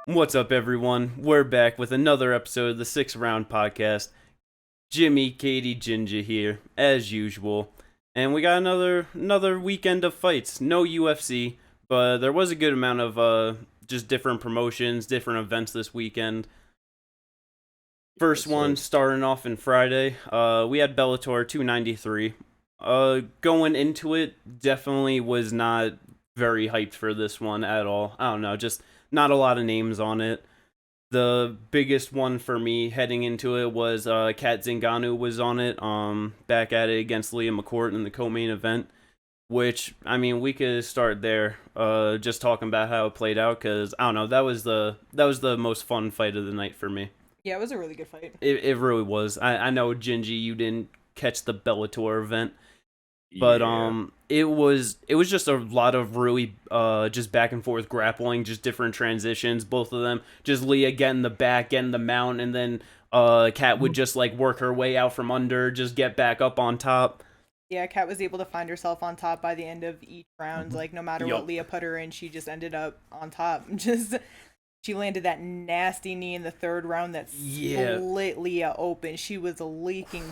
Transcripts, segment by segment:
What's up, everyone? We're back with another episode of the 6 Round Podcast. Jimmy, Katie, Ginger here, as usual. And we got another weekend of fights. No UFC, but there was a good amount of just different promotions, different events this weekend. First one, starting off in Friday, we had Bellator 293. Going into it, definitely was not very hyped for this one at all. I don't know, just not a lot of names on it. The biggest one for me heading into it was Kat Zingano was on it, back at it against Leah McCourt in the co-main event. Which, I mean, we could start there, just talking about how it played out, because I don't know, that was the most fun fight of the night for me. Yeah, it was a really good fight. It really was. I know, Gingy, you didn't catch the Bellator event, but it was just a lot of really just back and forth grappling, just different transitions. Both of them, just Leah getting the back, getting the mount, and then Kat would just like work her way out from under, just get back up on top. Yeah, Kat was able to find herself on top by the end of each round. Like, no matter what Leah put her in, she just ended up on top. She landed that nasty knee in the third round that split Leah open. She was leaking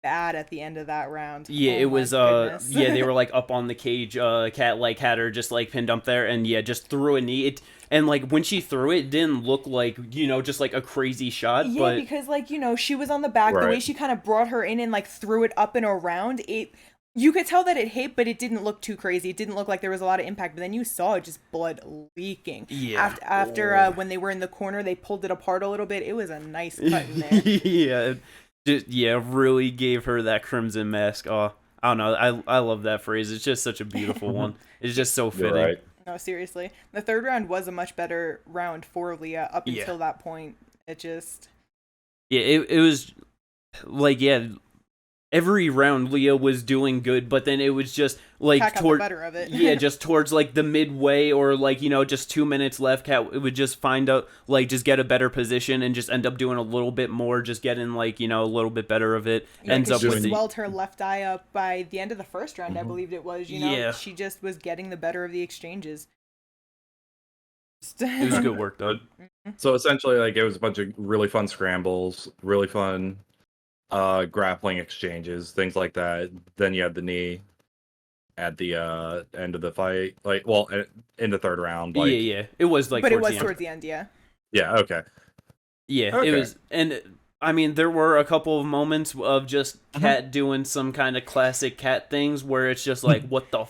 bad at the end of that round. Yeah, it was yeah, they were like up on the cage. Kat like had her just like pinned up there, and yeah, just threw a knee. And like when she threw it, didn't look like, just like a crazy shot. Yeah, but because like, she was on the back. Right. The way she kind of brought her in and like threw it up and around it. You could tell that it hit, but it didn't look too crazy. It didn't look like there was a lot of impact. But then you saw just blood leaking. Yeah. After when they were in the corner, they pulled it apart a little bit. It was a nice cut in there. Yeah, really gave her that crimson mask. Oh, I don't know. I love that phrase. It's just such a beautiful one. It's just so fitting. Right. No, seriously. The third round was a much better round for Leah up until that point. It just... Yeah, it was... Like, yeah... Every round Leah was doing good, but then it was just like Kat got the better of it. Yeah, just towards like the midway or like, just 2 minutes left, Kat would just find out, like, just get a better position and just end up doing a little bit more, just getting like, a little bit better of it. Yeah, ends up with swelled her left eye up by the end of the first round, I believe it was. Yeah. She just was getting the better of the exchanges. It was good work though. So essentially, like, it was a bunch of really fun scrambles, really fun grappling exchanges, things like that. Then you had the knee at the end of the fight, like, well, in the third round. Like, yeah, it was like, but it was towards the end, yeah. Yeah, okay. Yeah, okay. It was, and I mean, there were a couple of moments of just Kat doing some kind of classic Kat things where it's just like, what the.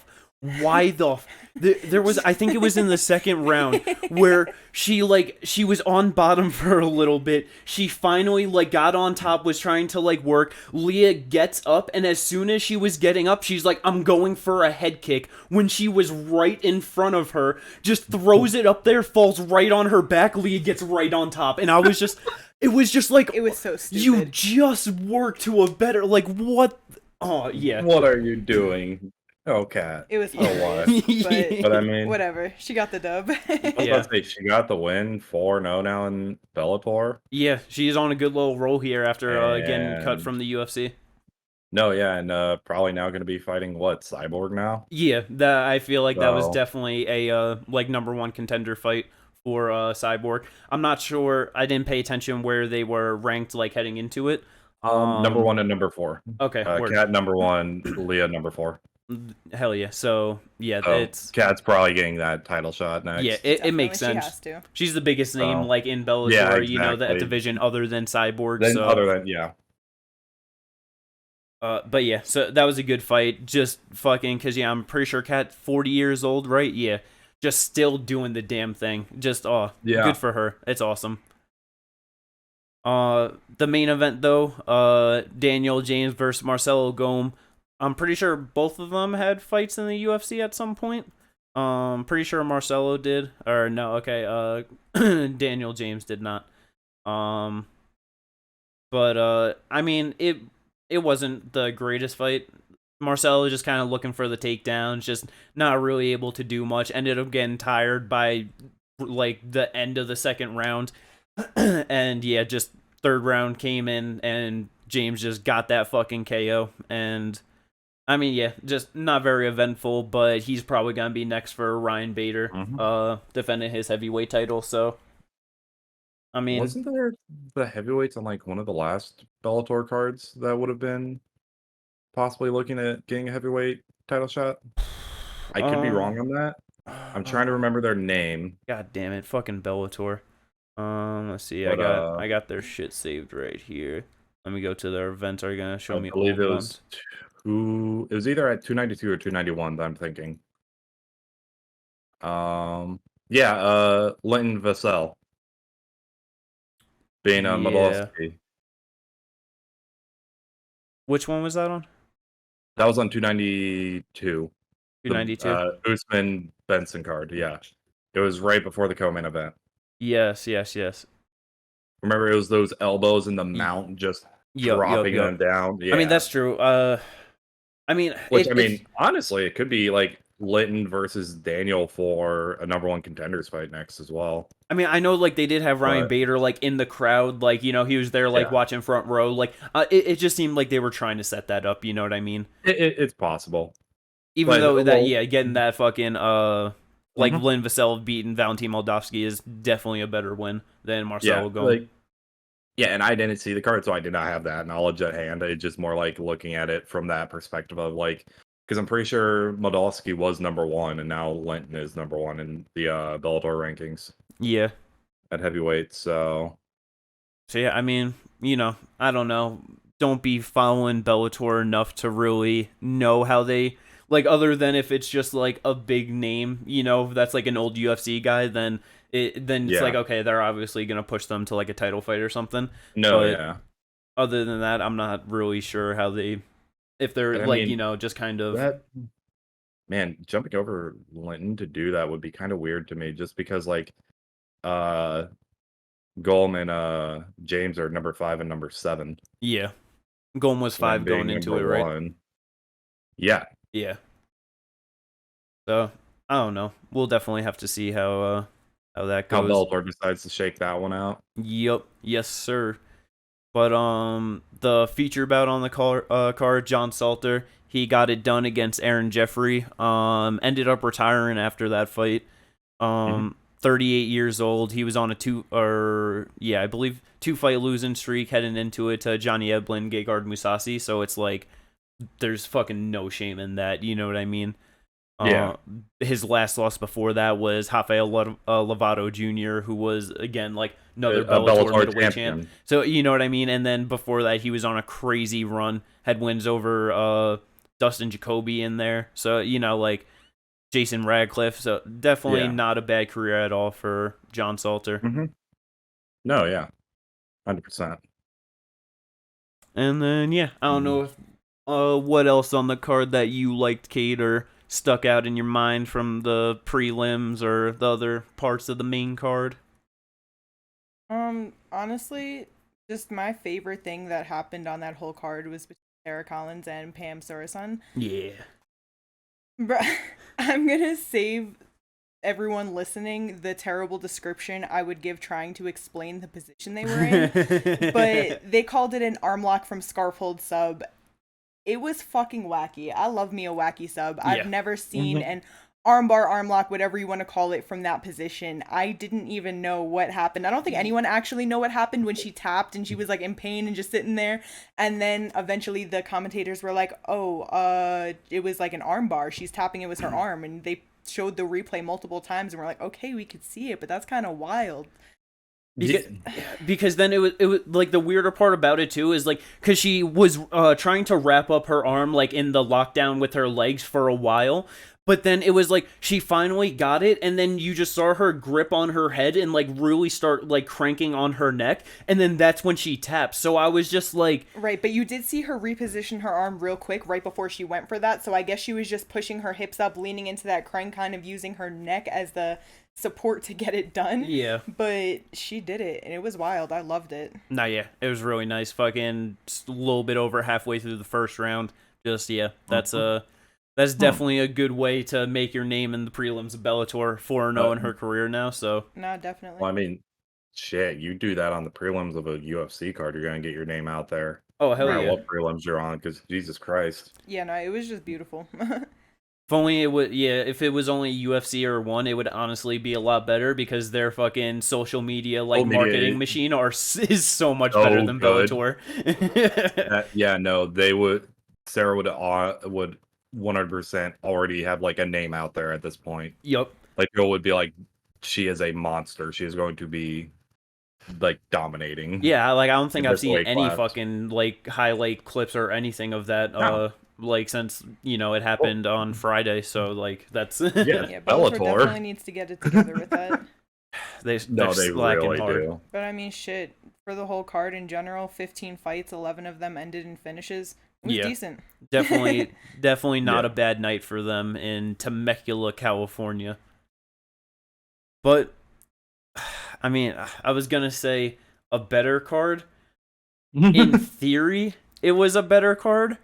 Why there was, I think it was in the second round where she was on bottom for a little bit. She finally like got on top, was trying to like work. Leah gets up, and as soon as she was getting up, she's like, I'm going for a head kick, when she was right in front of her, just throws it up there, falls right on her back. Leah gets right on top, and I was just, it was just like, it was so stupid. You just worked to a better, like, what? Oh yeah. What are you doing? Oh, Kat. It was what? But I mean, whatever. She got the dub. I was about to say, she got the win 4-0 now in Bellator. Yeah, she's on a good little roll here after getting cut from the UFC. No, yeah, and probably now going to be fighting Cyborg now. Yeah, I feel like that was definitely a like #1 contender fight for Cyborg. I'm not sure. I didn't pay attention where they were ranked like heading into it. #1 and #4. Okay. Kat #1, Leah #4. Hell yeah. So yeah, it's Kat's probably getting that title shot next. Yeah, it makes sense. She has to. She's the biggest name like in Bellator, yeah, exactly. That division other than Cyborg. But yeah, so that was a good fight. Just fucking, because yeah, I'm pretty sure Kat 40 years old, right? Yeah, just still doing the damn thing. Just good for her. It's awesome. The main event though, Daniel James versus Marcelo Gome. I'm pretty sure both of them had fights in the UFC at some point. Pretty sure Marcelo did, or no? Okay, Daniel James did not. But I mean, it wasn't the greatest fight. Marcelo just kind of looking for the takedowns, just not really able to do much. Ended up getting tired by like the end of the second round, and yeah, just third round came in and James just got that fucking KO. And I mean, yeah, just not very eventful, but he's probably going to be next for Ryan Bader, defending his heavyweight title, so I mean, Wasn't there the heavyweights on like one of the last Bellator cards that would have been possibly looking at getting a heavyweight title shot? I could be uh, wrong on that. I'm trying to uh, remember their name, God damn it, fucking Bellator. Let's see. I but got I got their shit saved right here. Let me go to their events. Are you gonna show I me believe old it ones? was it was either at 292 or 291 that I'm thinking. Yeah, Linton Vassell being a Yeah. Modolski. Which one was that on? That was on 292. The 292. Usman Benson card, yeah. It was right before the co-main event. Yes, yes, yes. Remember, it was those elbows in the mount just Yup, yup, dropping them yup. down. I mean, Yeah. that's true. I mean, Which, I it's. mean, honestly, it could be like Linton versus Daniel for a number one contenders fight next as well. I mean, I know like they did have Ryan But Bader like in the crowd, like he was there like yeah, watching front row. Like, it just seemed like they were trying to set that up. You know what I mean? it's possible. Even But, though that, well, yeah, getting that fucking like mhm. Lynn Vassell beating Valentin Moldavsky is definitely a better win than Yeah, Marcelo Golm. like, yeah, and I didn't see the card, so I did not have that knowledge at hand. It's just more like looking at it from that perspective of like, because I'm pretty sure Modolski was number one, and now Linton is number one in the Bellator rankings Yeah. at heavyweight. So So yeah, I mean, I don't know. Don't be following Bellator enough to really know how they like. Other than if it's just like a big name, that's like an old UFC guy, then it's like yeah, okay, they're obviously gonna push them to like a title fight or something. no, But yeah, other than that, I'm not really sure how if they're and I like mean just kind of. that man jumping over Linton to do that would be kind of weird to me, just because like uh Golm and James are number 5 and number 7. Yeah, Golem was Lynn 5 being going into number it, right? 1. Yeah. Yeah. So I don't know. We'll definitely have to see how that How goes. Bellator decides to shake that one out. Yep. Yes, sir. But the feature bout on the card, John Salter, he got it done against Aaron Jeffrey. Ended up retiring after that fight. Mhm. 38 years old. He was on I believe 2-fight losing streak heading into it to Johnny Eblen, Gegard Mousasi. So it's like there's fucking no shame in that. You know what I mean? Yeah. His last loss before that was Rafael Lovato Jr., who was again like another A Bellator Bellator middleweight champ. champion. So you know what I mean. And then before that, he was on a crazy run, had wins over Dustin Jacoby in there. So like Jason Radcliffe. So definitely Yeah. not a bad career at all for John Salter. Mhm. No, yeah. 100%. And then I don't Mhm. know if what else on the card that you liked, Kate, or stuck out in your mind from the prelims or the other parts of the main card? Honestly, just my favorite thing that happened on that whole card was between Sarah Collins and Pam Sarasan. Yeah. Bruh, I'm gonna save everyone listening the terrible description I would give trying to explain the position they were in, but they called it an arm lock from Scarfold sub. It was fucking wacky. I love me a wacky sub. Yeah. I've never seen Mhm. an armbar, arm lock, whatever you want to call it, from that position. I didn't even know what happened. I don't think anyone actually know what happened when she tapped and she was like in pain and just sitting there. And then eventually the commentators were like, "Oh, it was like an armbar. She's tapping, it was her arm." And they showed the replay multiple times and we're like, "Okay, we could see it, but that's kind of wild." Because then it was like the weirder part about it too is like because she was trying to wrap up her arm like in the lockdown with her legs for a while, but then it was like she finally got it, and then you just saw her grip on her head and like really start like cranking on her neck, and then that's when she taps. So I was just like, Right, but you did see her reposition her arm real quick right before she went for that, so I guess she was just pushing her hips up, leaning into that crank, kind of using her neck as the support to get it done. yeah. But she did it, and it was wild. I loved it. Nah, yeah, it was really nice. Fucking just a little bit over halfway through the first round. Just that's definitely a good way to make your name in the prelims of Bellator 4-0 in her career now. So No, definitely. Well, I mean, shit, you do that on the prelims of a UFC card, you're gonna get your name out there. oh No hell matter yeah. what prelims you're on, because Jesus Christ. Yeah, no, it was just beautiful. If only it would, yeah. If it was only UFC or one, it would honestly be a lot better because their fucking social media marketing machine is so much better than good. Bellator. Yeah, no, they would. Sarah would 100% already have like a name out there at this point. Yup. Like people would be like, she is a monster. She is going to be like dominating. Yeah, like I don't think I've seen any class. fucking like highlight clips or anything of that. No. Like since it happened on Friday, so like that's Yeah, Yeah, Bellator definitely needs to get it together with that. they really hard. do. But I mean, shit, for the whole card in general, 15 fights, 11 of them ended in finishes. It was decent. Definitely not a bad night for them in Temecula, California. But I mean, I was gonna say a better card. In theory, it was a better card.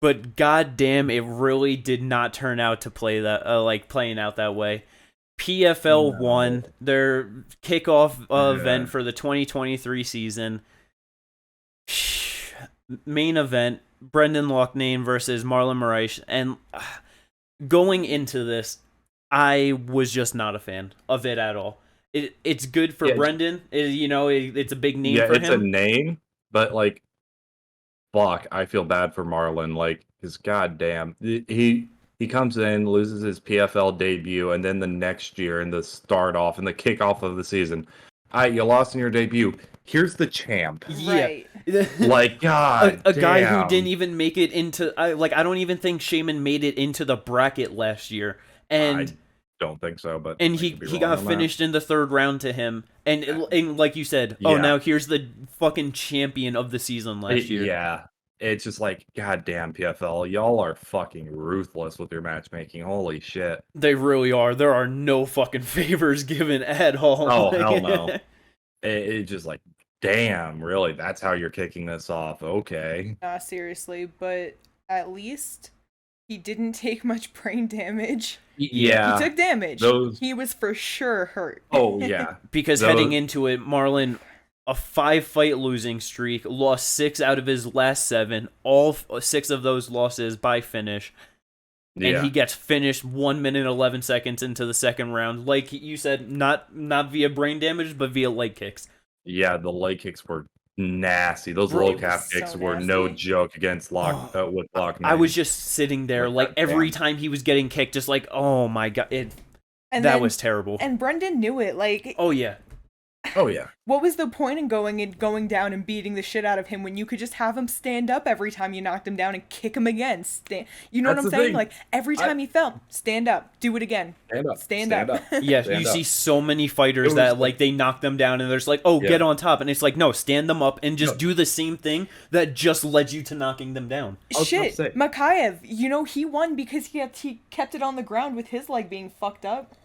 But goddamn, it really did not turn out to play that playing out that way. PFL won their kickoff event for the 2023 season. Main event: Brendan Loughnane versus Marlon Moraes. And going into this, I was just not a fan of it at all. It's good for Brendan. It's a big name for him. Yeah, it's a name, but like, fuck, I feel bad for Marlon. Like, his goddamn, he comes in, loses his PFL debut, and then the next year in the start off and the kickoff of the season, you lost in your debut. Here's the champ. Right. Like, God, a guy who didn't even make it into. I don't even think Shaman made it into the bracket last year, and. I don't think so, but he got finished in the third round to him, and like you said, now here's the fucking champion of the season last year. Yeah, it's just like, goddamn PFL, y'all are fucking ruthless with your matchmaking. Holy shit, they really are. There are no fucking favors given at all. Oh hell no! It's just like, damn, really? That's how you're kicking this off? Okay. Nah, seriously, but at least he didn't take much brain damage. Yeah. He took damage. He was for sure hurt. Oh, yeah. Because heading into it, Marlon, a 5-fight losing streak, lost 6 out of his last 7, all 6 of those losses by finish. And he gets finished 1 minute 11 seconds into the second round. Like you said, not via brain damage, but via leg kicks. Yeah, the leg kicks were nasty. Those low calf kicks were no joke against with Loughnane. I was just sitting there, like every time he was getting kicked, just like, oh my god, that was terrible. And Brendan knew it, like. Oh yeah. Oh yeah. What was the point in going down and beating the shit out of him when you could just have him stand up every time you knocked him down and kick him again? You know what I'm saying? Thing. Like every time he fell, stand up, do it again. Stand up. Yeah, you see so many fighters that like they knock them down and they're just like, oh, get on top, and it's like, no, stand them up and just do the same thing that just led you to knocking them down. Shit, Makayev, he won because he kept it on the ground with his leg being fucked up.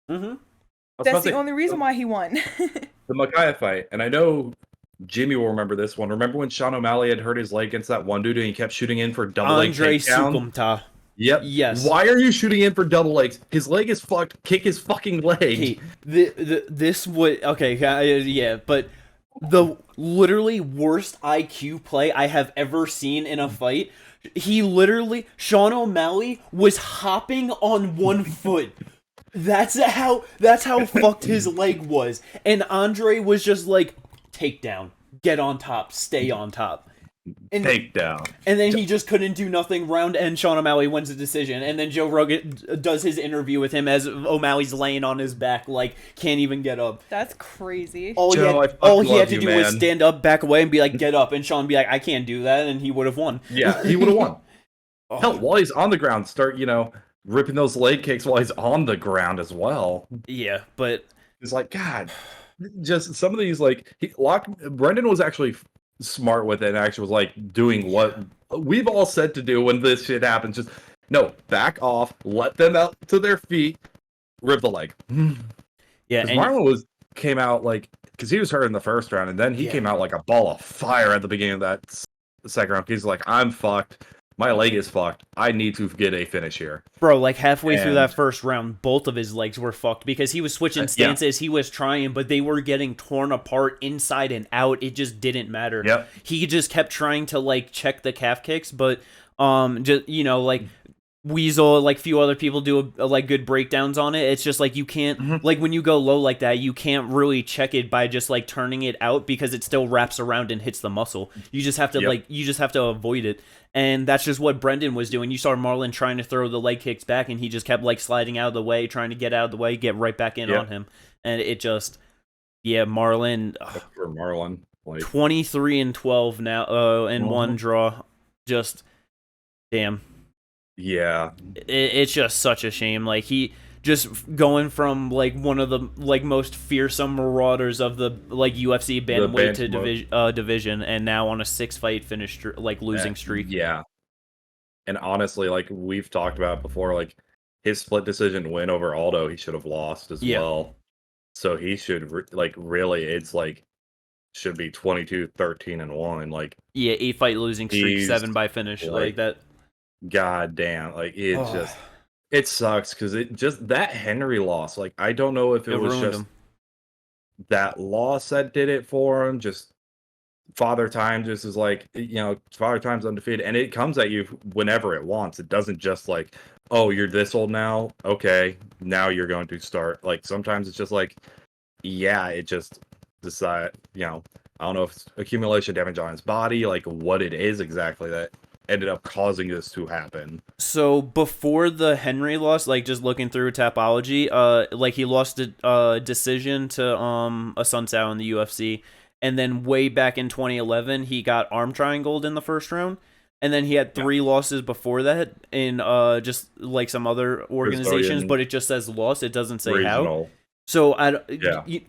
Mm-hmm. That's the only reason why he won. The Makayev fight, and I know Jimmy will remember this one. Remember when Sean O'Malley had hurt his leg against that one dude and he kept shooting in for double leg takedown? Sukumta. Yep. Yes. Why are you shooting in for double legs? His leg is fucked. Kick his fucking leg. Hey, this would... Okay, yeah, but the literally worst IQ play I have ever seen in a fight, Sean O'Malley was hopping on one foot. That's how fucked his leg was. And Andre was just like, take down, get on top, stay on top. And, take down. And then he just couldn't do nothing. Round end, Sean O'Malley wins the decision. And then Joe Rogan does his interview with him as O'Malley's laying on his back, like, can't even get up. That's crazy. All he had to do was stand up, back away, and be like, get up. And Sean be like, I can't do that. And he would have won. Yeah, he would have won. Hell, while he's on the ground, start, ripping those leg kicks while he's on the ground as well. Yeah, but it's like, God, just some of these, like, Brendan was actually smart with it and actually was like doing what we've all said to do when this shit happens. Just no, back off, let them out to their feet, rip the leg. Yeah, and Marlon came out like, because he was hurt in the first round, and then he came out like a ball of fire at the beginning of that second round. He's like, I'm fucked. My leg is fucked. I need to get a finish here. Bro, like halfway through that first round, both of his legs were fucked because he was switching stances. He was trying, but they were getting torn apart inside and out. It just didn't matter. Yep. He just kept trying to like check the calf kicks, but just like Weasel, like few other people do like good breakdowns on it. It's just like you can't like when you go low like that, you can't really check it by just like turning it out because it still wraps around and hits the muscle. You just have to you just have to avoid it. And that's just what Brendan was doing. You saw Marlon trying to throw the leg kicks back and he just kept like sliding out of the way, trying to get out of the way, get right back in on him. And it just Marlon for Marlon, like 23-12 now and one draw. Just damn. Yeah, it's just such a shame. Like he just going from like one of the like most fearsome marauders of the like UFC bantamweight to division, and now on a 6-fight finish like losing streak. Yeah, and honestly, like we've talked about before, like his split decision win over Aldo, he should have lost as well. So he should really, it's like should be 22-13-1. Like 8-fight losing streak, 7 by finish, like that. God damn, like it sucks because it just that Henry loss. Like I don't know if it was just that loss that did it for him. Just Father Time just is like, Father Time's undefeated, and it comes at you whenever it wants. It doesn't just like, oh, you're this old now. Okay, now you're going to start. Like sometimes it's just like, it just decide. I don't know if it's accumulation damage on his body, like what it is exactly that ended up causing this to happen. So before the Henry loss, like just looking through Tapology, like he lost a decision to a Sun Tzu in the UFC, and then way back in 2011 he got arm triangled in the first round, and then he had 3 losses before that in just like some other organizations, but it just says loss, it doesn't say regional. How. So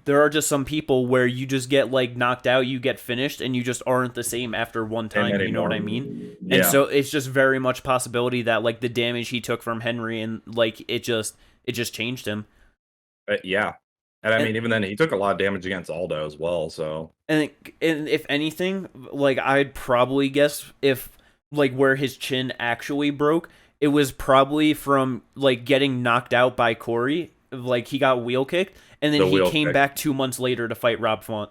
there are just some people where you just get like knocked out, you get finished, and you just aren't the same after one time. You know what I mean? Yeah. And so it's just very much possibility that like the damage he took from Henry and like it just changed him. And I mean, even then he took a lot of damage against Aldo as well. So and if anything, like I'd probably guess if like where his chin actually broke, it was probably from like getting knocked out by Corey. Like he got wheel kicked, and then he came back 2 months later to fight Rob Font,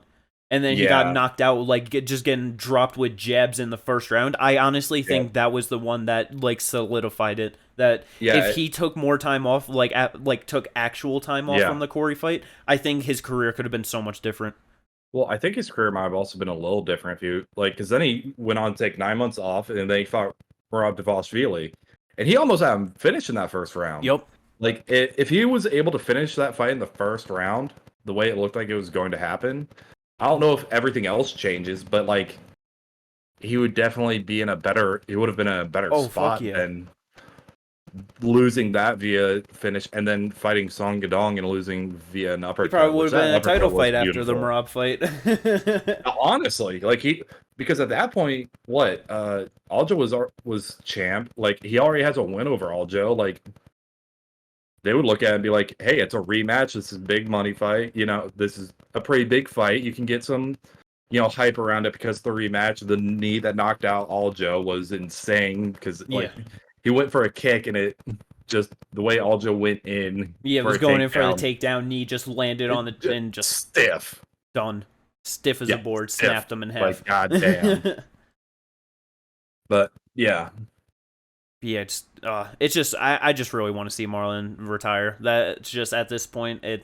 and then he got knocked out, like just getting dropped with jabs in the first round. I honestly think that was the one that like solidified it. That if he took more time off, took actual time off from the Corey fight, I think his career could have been so much different. Well, I think his career might have also been a little different if you because then he went on to take 9 months off, and then he fought Rob Devashvili, and he almost had him finish in that first round. Yep. Like, if he was able to finish that fight in the first round, the way it looked like it was going to happen, I don't know if everything else changes, but, like, he would definitely be in a better... He would have been in a better spot than losing that via finish and then fighting Song Gadong and losing via an uppercut. He probably would have been in a title fight after the Marab fight. Honestly, like, because at that point, Aljo was champ. Like, he already has a win over Aljo. Like... They would look at it and be like, hey, it's a rematch. This is a big money fight. This is a pretty big fight. You can get some, hype around it because the rematch, the knee that knocked out Aljo was insane because he went for a kick and it just, the way Aljo went in. Yeah, it was going in for the takedown. Knee just landed on the chin, just stiff. Done. Stiff as a board. Stiff. Snapped him in half. Like, goddamn. But, yeah. Yeah, it's just I just really want to see Marlon retire. That's just at this point he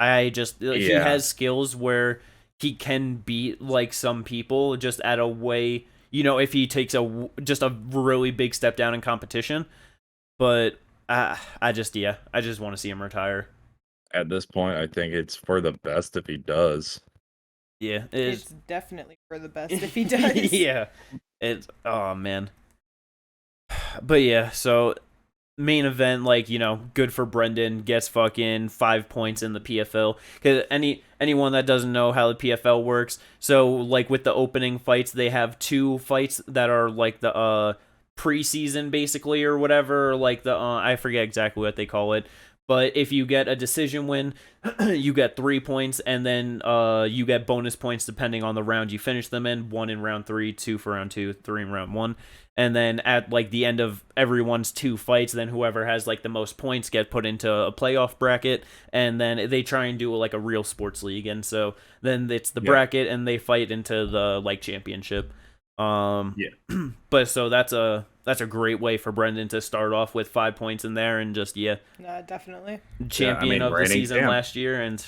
has skills where he can beat like some people just at a way, if he takes just a really big step down in competition. But I just want to see him retire. At this point, I think it's for the best if he does. Yeah, it's definitely for the best if he does. Yeah, oh man. But yeah, so main event, good for Brendan, gets fucking 5 points in the PFL. Because anyone that doesn't know how the PFL works, so like with the opening fights, they have 2 fights that are like the preseason basically or whatever, like the I forget exactly what they call it. But if you get a decision win, you get 3 points, and then you get bonus points depending on the round you finish them in. 1 in round 3, 2 for round 2, 3 in round 1. And then at like the end of everyone's 2 fights, then whoever has like the most points get put into a playoff bracket, and then they try and do like a real sports league. And so then it's the bracket, and they fight into the like championship. Yeah. But so that's a great way for Brendan to start off with 5 points in there and just Definitely. Yeah, I champion mean, of the reigning season champ. last year, and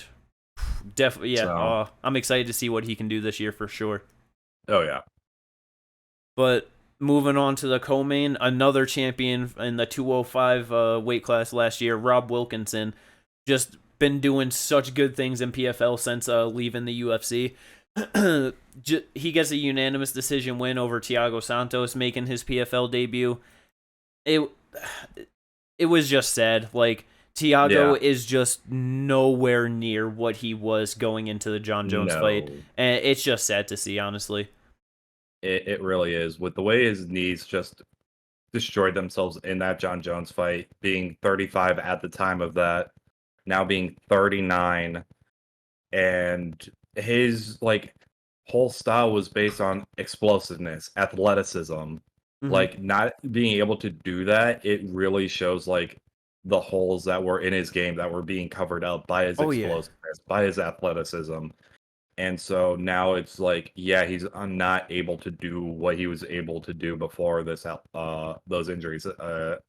definitely So, I'm excited to see what he can do this year for sure. oh yeah. But moving on to the co-main, another champion in the 205 weight class last year, Rob Wilkinson, just been doing such good things in PFL since leaving the UFC. He gets a unanimous decision win over Thiago Santos, making his PFL debut. It it was just sad. Like, Yeah. Thiago is just nowhere near what he was going into the John Jones fight, No. and it's just sad to see, honestly. It really is. With the way his knees just destroyed themselves in that John Jones fight, being 35 at the time of that, now being 39, and his like whole style was based on explosiveness, athleticism. Hmm. Like, not being able to do that, it really shows like the holes that were in his game that were being covered up by his Oh yeah. explosiveness, by his athleticism. And so now it's like, yeah, he's not able to do what he was able to do before those injuries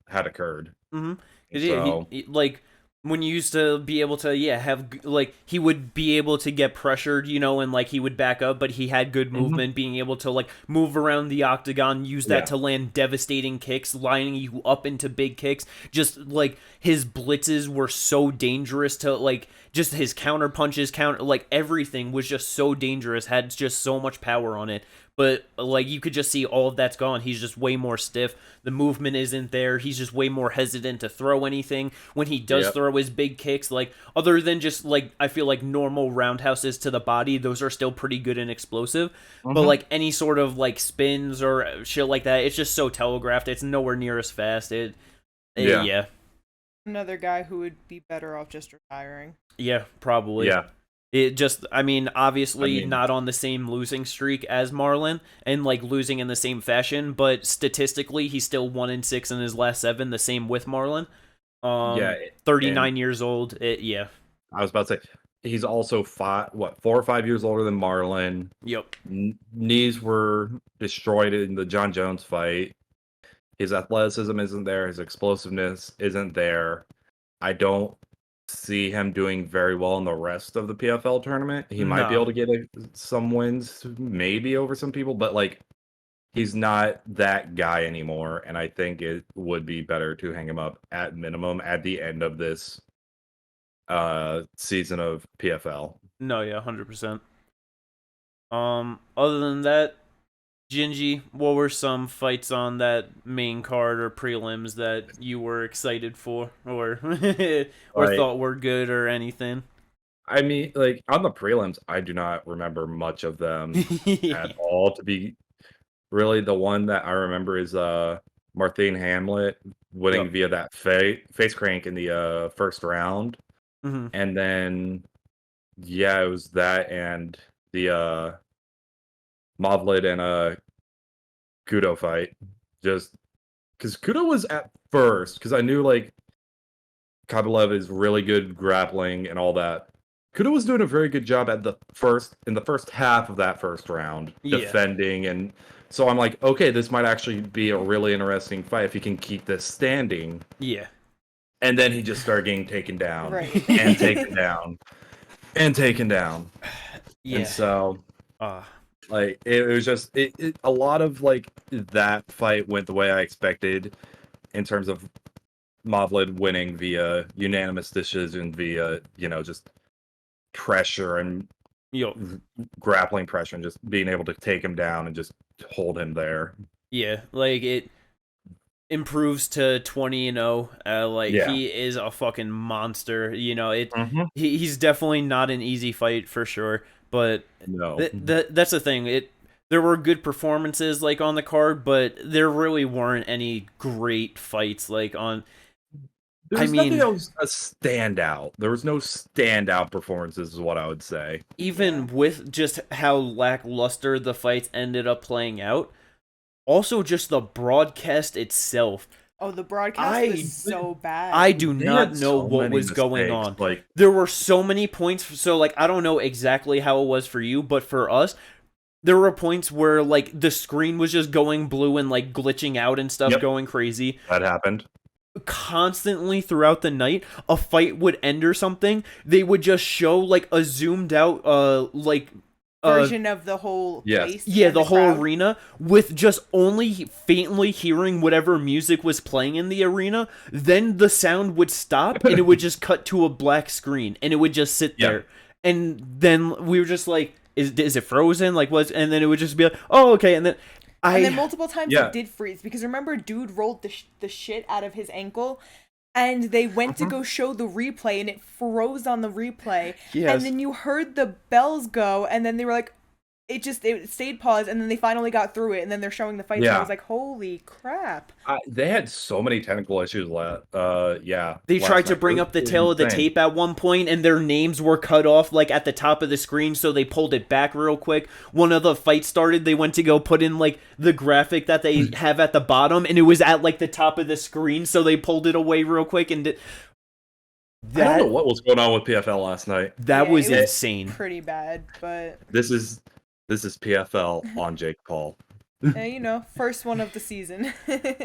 had occurred. Mm-hmm. And He, so, like, when you used to be able to have like, he would be able to get pressured, and like he would back up, but he had good mhm, movement, being able to like move around the octagon, use that yeah, to land devastating kicks, lining you up into big kicks. Just like his blitzes were so dangerous to like, just his counter punches, like everything was just so dangerous, had just so much power on it. But like, you could just see all of that's gone. He's just way more stiff. The movement isn't there. He's just way more hesitant to throw anything. When he does yep, throw his big kicks, like, other than just like, I feel like normal roundhouses to the body, those are still pretty good and explosive. But mhm, like any sort of like spins or shit like that, it's just so telegraphed. It's nowhere near as fast. yeah, Yeah. Another guy who would be better off just retiring. Yeah, probably. yeah. It just, I mean, I obviously mean, not on the same losing streak as Marlon and like losing in the same fashion, but statistically he's still 1-6 in his last 7, the same with Marlon. yeah, 39 and years old. Yeah. I was about to say he's also 4 or 5 years older than Marlon. Yep. Knees were destroyed in the John Jones fight. His athleticism isn't there. His explosiveness isn't there. I don't see him doing very well in the rest of the PFL tournament. He might be Nah. able to get some wins, maybe over some people, but like, he's not that guy anymore. And I think it would be better to hang him up at minimum at the end of this season of PFL. No, yeah, 100%. Other than that, Gingy, what were some fights on that main card or prelims that you were excited for, or or Like, thought were good or anything? I mean, like, on the prelims, I do not remember much of them at all. To be really, the one that I remember is Martine Hamlet winning Yep. via that face crank in the first round. Hmm. And then, yeah, it was that and the Movlid and Kudo fight. Just because Kudo was at first, because I knew like Kabylev is really good grappling and all that. Kudo was doing a very good job at in the first half of that first round, Yeah. defending, and so I'm like, okay, this might actually be a really interesting fight if he can keep this standing. Yeah. And then he just started getting taken down Right. and taken down and taken down. And Yeah. so, Uh, like, it was just a lot of like that fight went the way I expected in terms of Movlid winning via unanimous decision via, just pressure and yo. grappling pressure and just being able to take him down and just hold him there. Yeah. Like, it improves to 20-0. Like, Yeah. he is a fucking monster. Mhm. He's definitely not an easy fight for sure. But No. that's the thing. There were good performances like on the card, but there really weren't any great fights like on. There's nothing that was a standout. There was no standout performances, is what I would say. Even with just how lackluster the fights ended up playing out, also just the broadcast itself. Oh, the broadcast was so bad. I do They not had know so what many was going mistakes, on. like, There were so many points, so like, I don't know exactly how it was for you, but for us, there were points where like the screen was just going blue and like glitching out and stuff, going crazy. That happened Constantly throughout the night. A fight would end or something, they would just show like a zoomed out version of the whole place. Yeah, the whole crowd. arena with just only faintly hearing whatever music was playing in the arena. Then the sound would stop and it would just cut to a black screen and it would just sit there. And then we were just like, is it frozen? Like, what? And then it would just be like, oh, okay. And then multiple times it did freeze because remember, dude rolled the shit out of his ankle. And they went to go show the replay, and it froze on the replay. Yes. And then you heard the bells go, and then they were like, it stayed paused, and then they finally got through it, and then they're showing the fight. Yeah. And I was like, holy crap. They had so many technical issues. They tried to bring up the tail of the tape at one point, and their names were cut off like at the top of the screen, so they pulled it back real quick. One of the fights started, they went to go put in like the graphic that they have at the bottom, and it was at like the top of the screen, so they pulled it away real quick. And I don't know what was going on with PFL last night. That was insane. Pretty bad, but This is PFL on Jake Paul. First one of the season.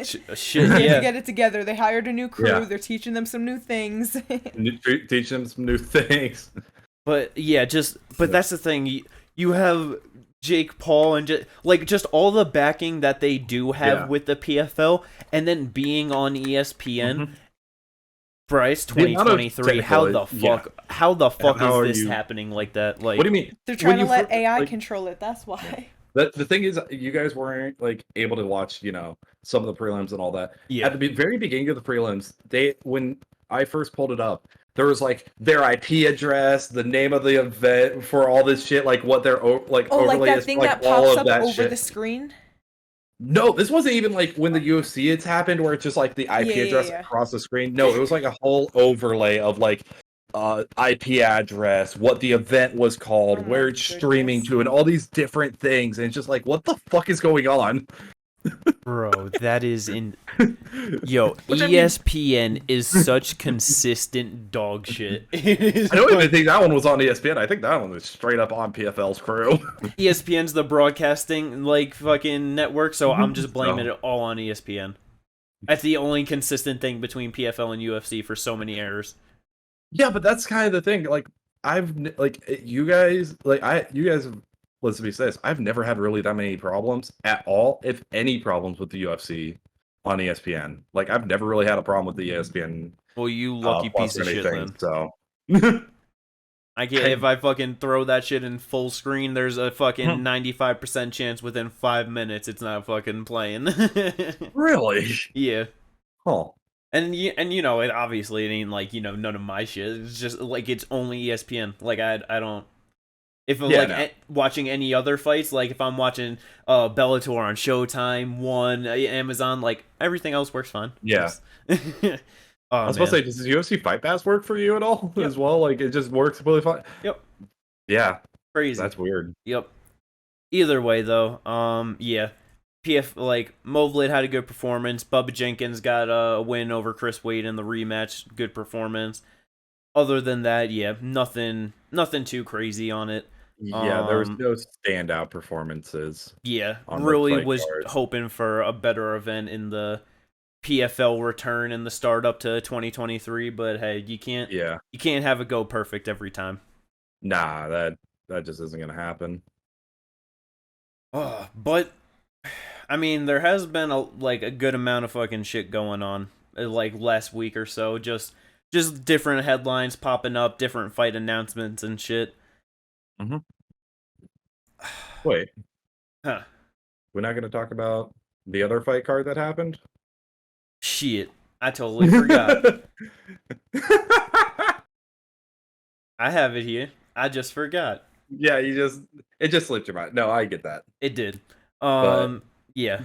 Shit, to get it together. They hired a new crew. Yeah. They're teaching them some new things. Teaching them some new things. But that's the thing. You have Jake Paul and just all the backing that they do have with the PFL, and then being on ESPN. Mm-hmm. Bryce, 2023. How the fuck is this happening like that? Like, what do you mean? They're trying to let AI control it. That's why. The thing is, you guys weren't like able to watch, some of the prelims and all that. Yeah. At the very beginning of the prelims, when I first pulled it up, there was like their IP address, the name of the event for all this shit, like what their overlay like that is, thing like that pops up over the screen. No, this wasn't even like when the UFC it's happened where it's just like the IP address across the screen. No, it was like a whole overlay of like IP address, what the event was called, where it's streaming to, and all these different things. And it's just like, what the fuck is going on? Bro, that is ESPN is such consistent dog shit. I don't even think that one was on ESPN. I think that one was straight up on PFL's crew. ESPN's the broadcasting like fucking network, so I'm just blaming it all on ESPN. That's the only consistent thing between PFL and UFC for so many errors. Yeah, but that's kind of the thing. Like you guys let's be serious. I've never had really that many problems at all, if any problems with the UFC on ESPN. Like, I've never really had a problem with the ESPN. Well, you lucky piece of shit, then. So, if I fucking throw that shit in full screen, there's a fucking 95% chance within 5 minutes it's not fucking playing. Really? Yeah. Huh. And it obviously it ain't like none of my shit. It's just like it's only ESPN. Like I don't. If I'm watching any other fights, like if I'm watching Bellator on Showtime, Amazon, like everything else works fine. Yeah. I was supposed to say, does UFC Fight Pass work for you at all as well? Like it just works completely fine. Yep. Yeah. Crazy. That's weird. Yep. Either way, though, Movlid had a good performance. Bubba Jenkins got a win over Chris Wade in the rematch. Good performance. Other than that, nothing too crazy on it. Yeah, there was no standout performances. Yeah, really was hoping for a better event in the PFL return in the start up to 2023, but hey, you can't have it go perfect every time. Nah, that just isn't gonna happen. But I mean, there has been a good amount of fucking shit going on like last week or so. Just different headlines popping up, different fight announcements and shit. Mm-hmm. Wait. Huh. We're not going to talk about the other fight card that happened? Shit. I totally forgot. I have it here. I just forgot. Yeah, it just slipped your mind. No, I get that. It did. Yeah.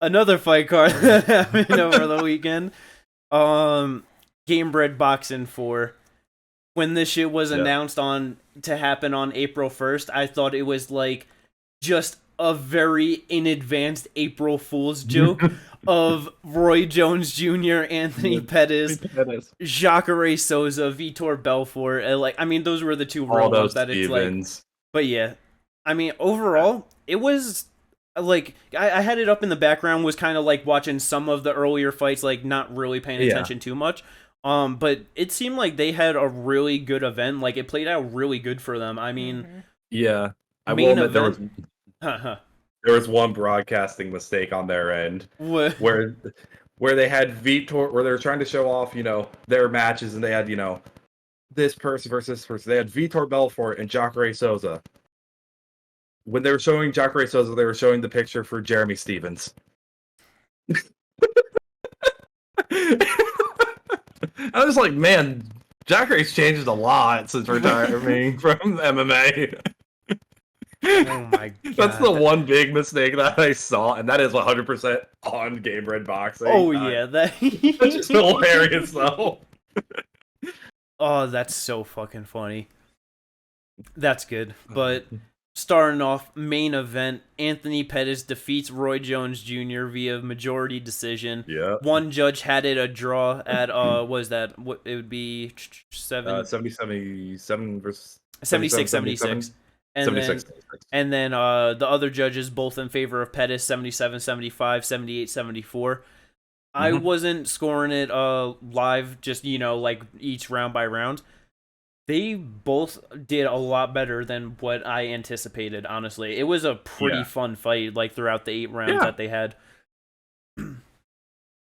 Another fight card that happened over the weekend. Gamebred Boxing 4. When this shit was announced to happen on April 1st, I thought it was like just a very in advanced April Fool's joke of Roy Jones Jr., Anthony Pettis, Jacare Souza, Vitor Belfort. Those were the two real ones that it's Stevens. like. But yeah, I mean, overall, it was like I had it up in the background, was kind of like watching some of the earlier fights, like not really paying attention too much. But it seemed like they had a really good event. Like it played out really good for them. I mean, yeah, I main will admit event. there was one broadcasting mistake on their end What? where they had Vitor, where they were trying to show off, their matches, and they had, this person versus this person. They had Vitor Belfort and Jacare Souza. When they were showing Jacare Souza, they were showing the picture for Jeremy Stevens. I was like, man, Jacare's changed a lot since retiring from MMA. Oh my god. That's the one big mistake that I saw, and that is 100% on Gamebred Boxing. Oh yeah, that's just hilarious though. Oh, that's so fucking funny. That's good. But starting off, main event, Anthony Pettis defeats Roy Jones Jr. via majority decision. Yeah. One judge had it a draw at it would be 77 versus 76. And 76. then the other judges both in favor of Pettis, 77, 75, 78, 74. I wasn't scoring it live, just, like each round by round. They both did a lot better than what I anticipated, honestly. It was a pretty fun fight, like, throughout the 8 rounds that they had.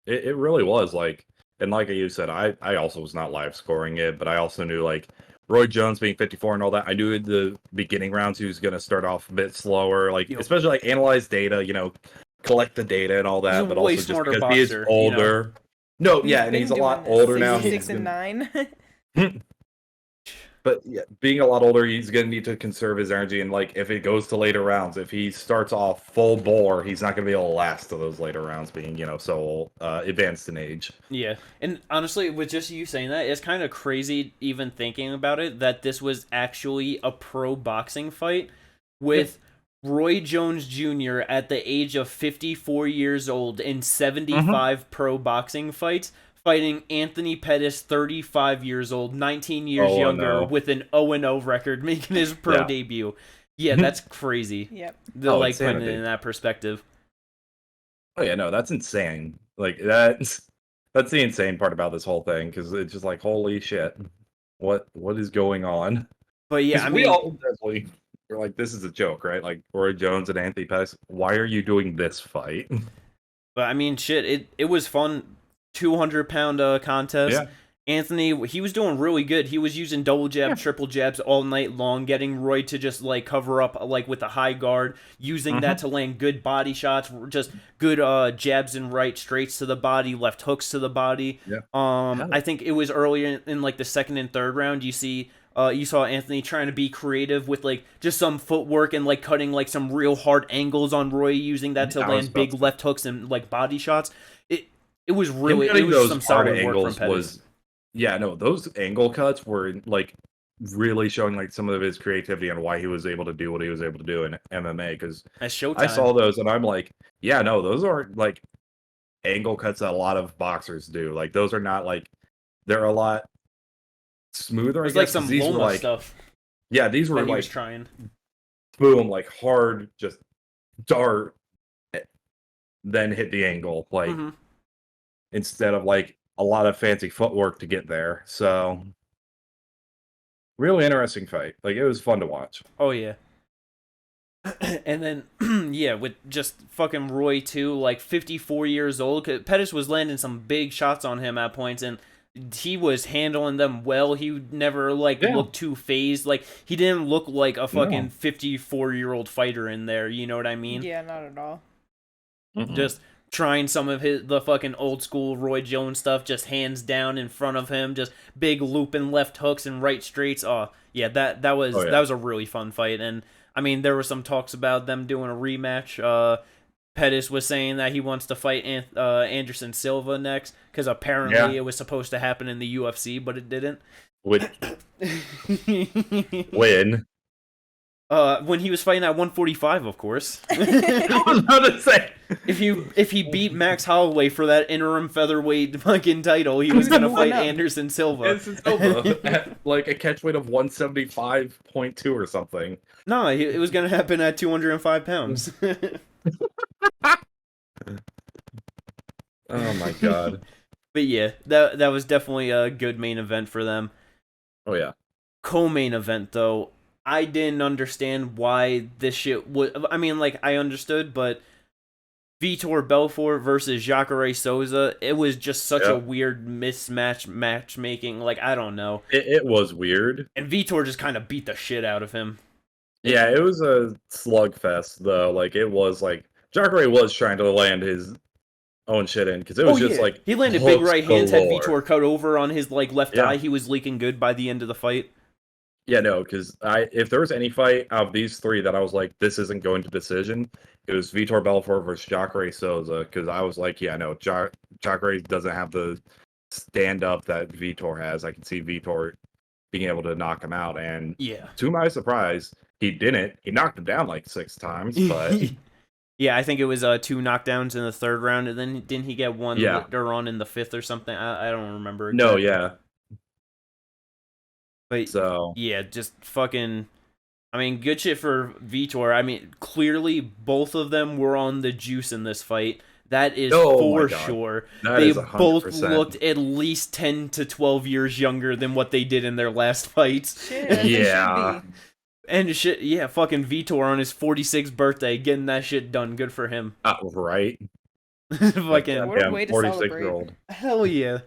It really was, like, and like you said, I also was not live scoring it, but I also knew, like, Roy Jones being 54 and all that, I knew in the beginning rounds he was going to start off a bit slower, like, especially, like, analyze data, collect the data and all that, but also just because he is older. No, and he's a lot older now. 6 and 9. But yeah, being a lot older, he's going to need to conserve his energy. And like, if it goes to later rounds, if he starts off full bore, he's not going to be able to last to those later rounds, being so advanced in age. Yeah, and honestly, with just you saying that, it's kind of crazy even thinking about it that this was actually a pro boxing fight with Roy Jones Jr. at the age of 54 years old in 75 pro boxing fights, fighting Anthony Pettis, 35 years old, 19 years younger, with an 0-0 record, making his pro debut. Yeah, that's crazy. Yep. Putting it in that perspective. Oh yeah, no, that's insane. Like that's the insane part about this whole thing, because it's just like, holy shit, what is going on? But yeah, we all definitely were like, this is a joke, right? Like Roy Jones and Anthony Pettis, why are you doing this fight? But I mean, shit, it was fun. 200-pound contest. Yeah. Anthony, he was doing really good. He was using double jab, triple jabs all night long, getting Roy to just like cover up like with a high guard, using that to land good body shots, just good jabs and right straights to the body, left hooks to the body. Yeah. I think it was earlier in like the second and third round. You saw Anthony trying to be creative with like just some footwork and like cutting like some real hard angles on Roy, using that to land big left hooks and like body shots. It was some solid work from Pettis. Those angle cuts were like really showing like some of his creativity and why he was able to do what he was able to do in MMA. Because I saw those and I'm like, those aren't like angle cuts that a lot of boxers do. Like those are not like, they're a lot smoother. It's like some Loma stuff. Yeah, these were like he was trying. Boom, like hard, just dart, then hit the angle, like. Instead of like a lot of fancy footwork to get there. So really interesting fight. Like it was fun to watch. Oh yeah. And then with just fucking Roy too, like 54 years old. Pettis was landing some big shots on him at points, and he was handling them well. He never looked too phased. Like he didn't look like a fucking 54-year-old fighter in there. You know what I mean? Yeah, not at all. Just trying some of the fucking old school Roy Jones stuff, just hands down in front of him, just big looping left hooks and right straights. Oh yeah, that was a really fun fight. And I mean, there were some talks about them doing a rematch. Pettis was saying that he wants to fight Anderson Silva next, because apparently it was supposed to happen in the UFC, but it didn't. When When he was fighting at 145, of course. I was about to say. If he beat Max Holloway for that interim featherweight fucking title, he was gonna fight Anderson Silva. Anderson Silva at like a catch weight of 175.2 or something. No, it was gonna happen at 205 pounds. Oh my god. But yeah, that was definitely a good main event for them. Oh yeah. Co-main event though, I didn't understand why this shit would. I mean, like I understood, but Vitor Belfort versus Jacare Souza, it was just such a weird mismatch matchmaking. Like I don't know. It was weird. And Vitor just kind of beat the shit out of him. Yeah, it was a slugfest though. Like it was like Jacare was trying to land his own shit in because it was just like he landed big right hands, had galore. Vitor cut over on his like left eye. He was leaking good by the end of the fight. Yeah, no, because if there was any fight out of these three that I was like, this isn't going to decision, it was Vitor Belfort versus Jacare Souza. Because I was like, yeah, no, Jacare doesn't have the stand up that Vitor has. I can see Vitor being able to knock him out, and to my surprise, he didn't. He knocked him down like 6 times, but yeah, I think it was 2 knockdowns in the 3rd round, and then didn't he get one later on in the 5th or something? I don't remember. Exactly. No, yeah. But yeah, just fucking. I mean, good shit for Vitor. I mean, clearly both of them were on the juice in this fight. That is for sure. They both looked at least 10 to 12 years younger than what they did in their last fights. Shit, yeah. And shit, yeah, fucking Vitor on his 46th birthday, getting that shit done. Good for him. Right. Fucking what a way to 46-year-old. Hell yeah.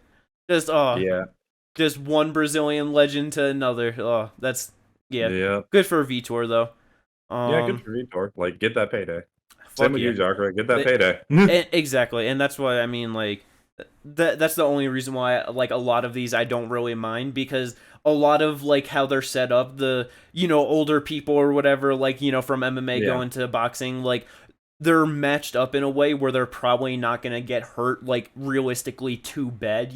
Just yeah. Just one Brazilian legend to another. Oh, that's good for Vitor though. Yeah, good for Vitor. Like, get that payday. Same with you, Jacare. Get that payday. Exactly, and that's why I mean, like, that's the only reason why, like, a lot of these I don't really mind, because a lot of like how they're set up, the older people or whatever, like from MMA going to boxing, like they're matched up in a way where they're probably not gonna get hurt like realistically too bad,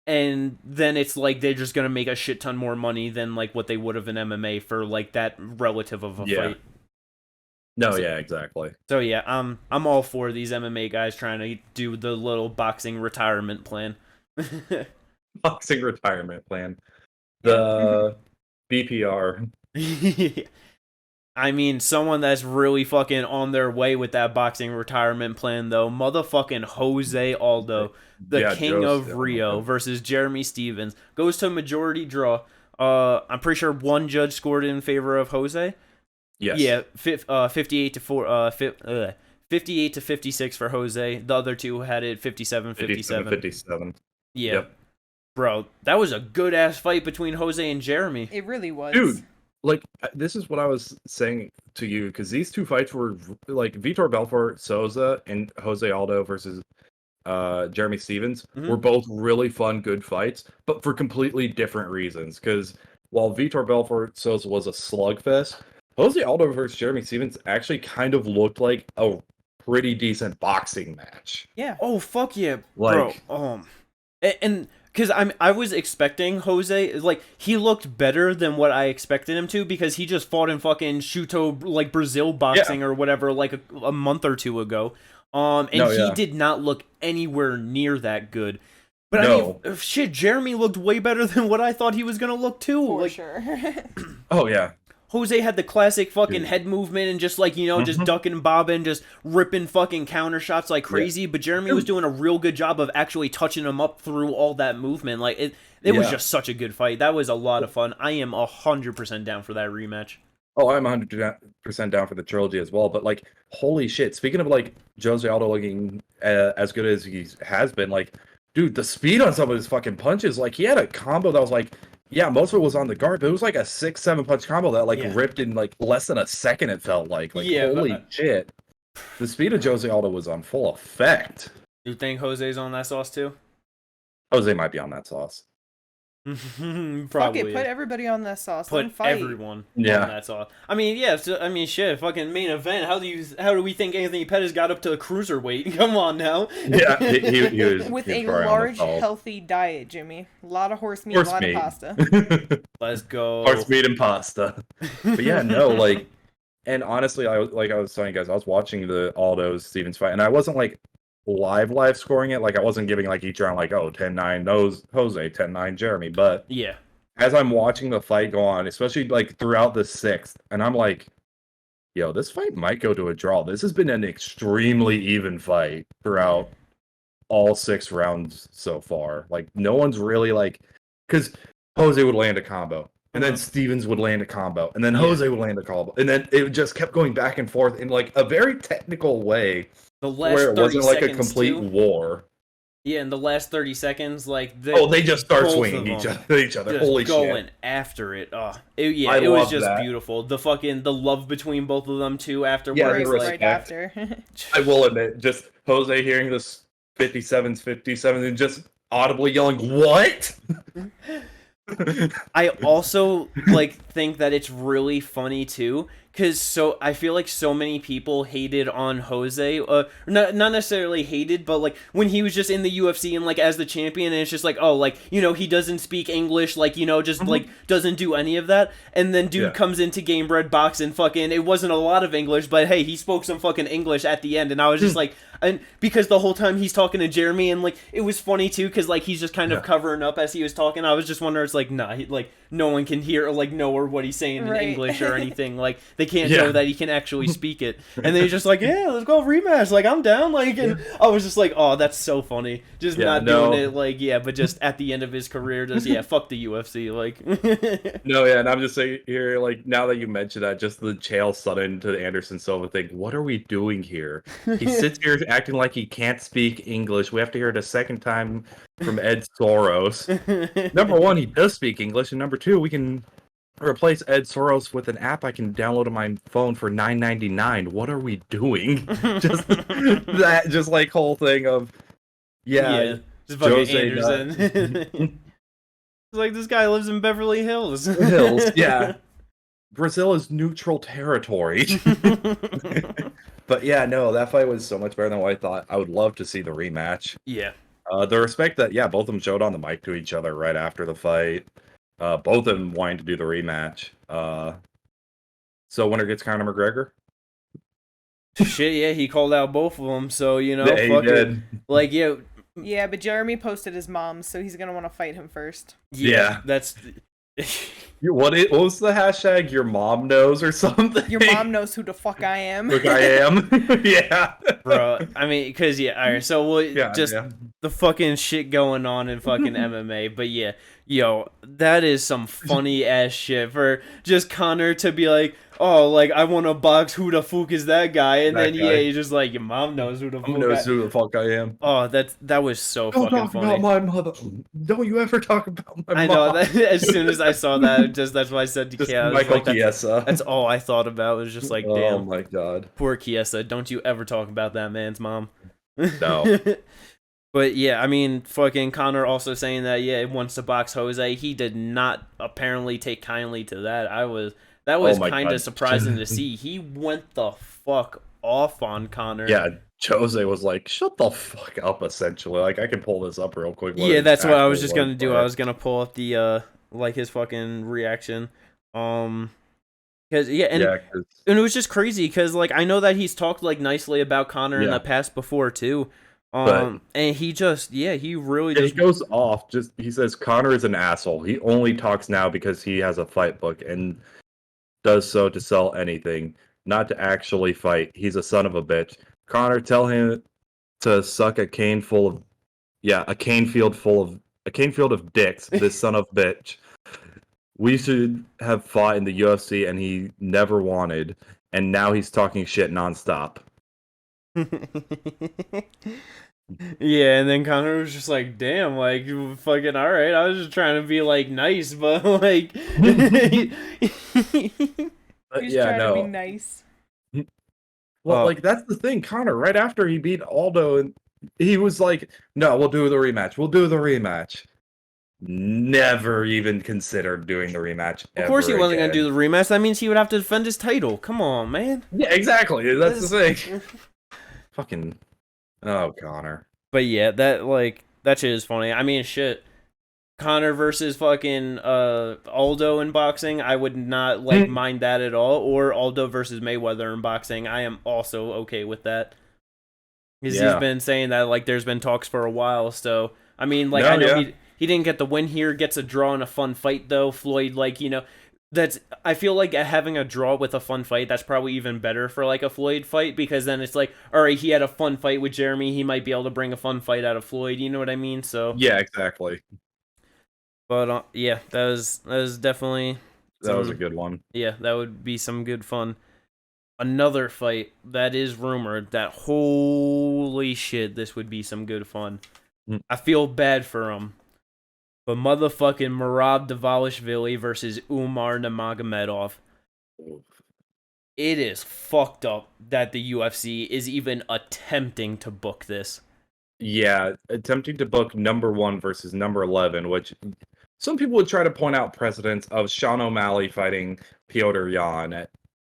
and then it's like they're just gonna make a shit ton more money than like what they would have in MMA for like that relative of a fight. No, yeah, exactly. So yeah, I'm all for these MMA guys trying to do the little boxing retirement plan. Boxing retirement plan. The BPR. I mean, someone that's really fucking on their way with that boxing retirement plan, though. Motherfucking Jose Aldo, the king of Rio, versus Jeremy Stephens. Goes to majority draw. I'm pretty sure one judge scored in favor of Jose. Yes. Yeah, 58 to 56 for Jose. The other two had it 57-57. 57. Yeah. Yep. Bro, that was a good-ass fight between Jose and Jeremy. It really was. Dude, like, this is what I was saying to you, because these two fights were, like, Vitor Belfort Souza and Jose Aldo versus Jeremy Stephens were both really fun, good fights, but for completely different reasons. Because while Vitor Belfort Souza was a slugfest, Jose Aldo versus Jeremy Stephens actually kind of looked like a pretty decent boxing match. Yeah. Oh, fuck yeah, bro. And because I was expecting Jose, like, he looked better than what I expected him to, because he just fought in fucking Shuto, like, Brazil boxing or whatever, like, a month or two ago. He did not look anywhere near that good. But I mean, shit, Jeremy looked way better than what I thought he was gonna look, too. For sure. Oh, yeah. Jose had the classic fucking head movement and just like, just ducking and bobbing, just ripping fucking counter shots like crazy. But Jeremy was doing a real good job of actually touching him up through all that movement. Like, it was just such a good fight. That was a lot of fun. I am 100% down for that rematch. Oh, I'm 100% down for the trilogy as well. But, like, holy shit. Speaking of, like, Jose Aldo looking as good as he has been, like, dude, the speed on some of his fucking punches, like, he had a combo that was like, yeah, most of it was on the guard, but it was like a 6-7 punch combo that like ripped in like less than a second. It felt like holy shit. The speed of Jose Aldo was on full effect. You think Jose's on that sauce too? Jose might be on that sauce. Probably. Fuck it, put everybody on that sauce. Let them Put fight. everyone on that sauce. I mean, yeah. So, I mean, shit. Fucking main event. How do we think Anthony Pettis got up to cruiserweight? Come on now. Yeah, he was with he was a probably on the large, salt. healthy diet, Jimmy. A lot of horse meat, Horse a lot meat. of pasta. Let's go. Horse meat and pasta. But yeah, no, like, and honestly, I was telling you guys, I was watching the Aldo Stevens fight, and I wasn't like live scoring it. Like, I wasn't giving like each round like, oh, 10-9 Jose, 10-9 Jeremy. But yeah, as I'm watching the fight go on, especially like throughout the sixth, and I'm like, yo, this fight might go to a draw. This has been an extremely even fight throughout all 6 rounds so far. Like, no one's really like, because Jose would land a combo, and then Stevens would land a combo, and then Jose would land a combo, and then it just kept going back and forth in like a very technical way, the last where it 30 wasn't like a seconds complete too. war. Yeah, in the last 30 seconds, like they just start both swinging of each them other. Holy just shit! going after it. Oh, it I was love just that. beautiful. The love between both of them too. Afterwards, Yeah, Right, the right respect. after. I will admit, just Jose hearing this 57s, and just audibly yelling, "What?" I also like think that it's really funny too, because I feel like so many people hated on Jose, not necessarily hated, but like when he was just in the UFC and like as the champion, and it's just like, oh, like, you know, he doesn't speak English, like, you know, just like doesn't do any of that, and then dude comes into Gamebred Boxing, fucking, it wasn't a lot of English, but hey, he spoke some fucking English at the end, and I was just like, and because the whole time he's talking to Jeremy, and like it was funny too, because like he's just kind of covering up as he was talking. I was just wondering, it's like, nah, like no one can hear or like know or what he's saying in English or anything. Like they can't know that he can actually speak it. And then he's just like, yeah, let's go rematch. Like I'm down. Like, and I was just like, oh, that's so funny. Just not doing it. Like, yeah, but just at the end of his career, just fuck the UFC. Like, no, yeah, and I'm just saying here, like now that you mentioned that, just the Chael Sonnen to the Anderson Silva thing. What are we doing here? He sits here acting like he can't speak English. We have to hear it a second time from Ed Soros. Number one, he does speak English, and number two, we can replace Ed Soros with an app I can download on my phone for $9.99. What are we doing? just that, just like whole thing of just fucking Anderson. It's like this guy lives in Beverly Hills. Yeah. Brazil is neutral territory. But yeah, no, that fight was so much better than what I thought. I would love to see the rematch. Yeah. The respect that, both of them showed on the mic to each other right after the fight. Both of them wanting to do the rematch. So winner gets Conor McGregor? Shit, yeah, he called out both of them, so, you know, Yeah, fuck he did. it. Like, yeah. Yeah, but Jeremy posted his mom, so he's gonna want to fight him first. Yeah. That's... What was the hashtag? Your mom knows or something? Your mom knows who the fuck I am. Look, I am. Yeah. Bro, I mean, because, alright, so the fucking shit going on in fucking MMA, but yeah, yo, that is some funny ass shit for just Conor to be like, oh, like, I want to box, who the fuck is that guy? And then, he's just like, your mom knows who the fuck I am. Oh, that was so Don't fucking talk funny. about my mother. Don't you ever talk about my mom. I know, that, as soon as I saw that, that's why I said to Kia, Michael Chiesa. That's all I thought about, was just like, damn. Oh my god. Poor Chiesa, don't you ever talk about that man's mom. No. But yeah, I mean, fucking Conor also saying that, he wants to box Jose. He did not apparently take kindly to that. That was kind of surprising to see. He went the fuck off on Conor. Yeah, Jose was like, shut the fuck up, essentially. Like, I can pull this up real quick. Yeah, that's what I was just gonna do. I was gonna pull up the, like, his fucking reaction. And it was just crazy, because, like, I know that he's talked, like, nicely about Conor in the past before, too. And he just, he really just... He goes off, he says, Conor is an asshole. He only talks now because he has a fight book, and does so to sell anything, not to actually fight. He's a son of a bitch. Conor, tell him to suck a cane field of dicks, this son of bitch. We should have fought in the UFC, and he never wanted, and now he's talking shit nonstop. Yeah, and then Conor was just like, damn, like, fucking alright, I was just trying to be, like, nice, but, like... He's trying to be nice. Well, like, that's the thing, Conor, right after he beat Aldo, and he was like, no, we'll do the rematch. never even considered doing the rematch. Of course he wasn't going to do the rematch. That means he would have to defend his title. Come on, man. Yeah, exactly. That's the thing. Fucking. Oh, Connor. But yeah, that shit is funny. I mean, shit. Connor versus fucking Aldo in boxing, I would not mind that at all. Or Aldo versus Mayweather in boxing, I am also okay with that. Because he's been saying that there's been talks for a while. So I mean, I know he didn't get the win here. Gets a draw in a fun fight though. Floyd, I feel like having a draw with a fun fight, that's probably even better for a Floyd fight, because then it's like, all right, he had a fun fight with Jeremy, he might be able to bring a fun fight out of Floyd. You know what I mean? So yeah, exactly. But yeah, that was definitely that was a good one. Yeah, that would be some good fun. Another fight that is rumored that holy shit, this would be some good fun. I feel bad for him, but motherfucking Merab Dvalishvili versus Umar Nurmagomedov. It is fucked up that the UFC is even attempting to book this. Yeah, attempting to book number 1 versus number 11, which some people would try to point out precedents of Sean O'Malley fighting Petr Yan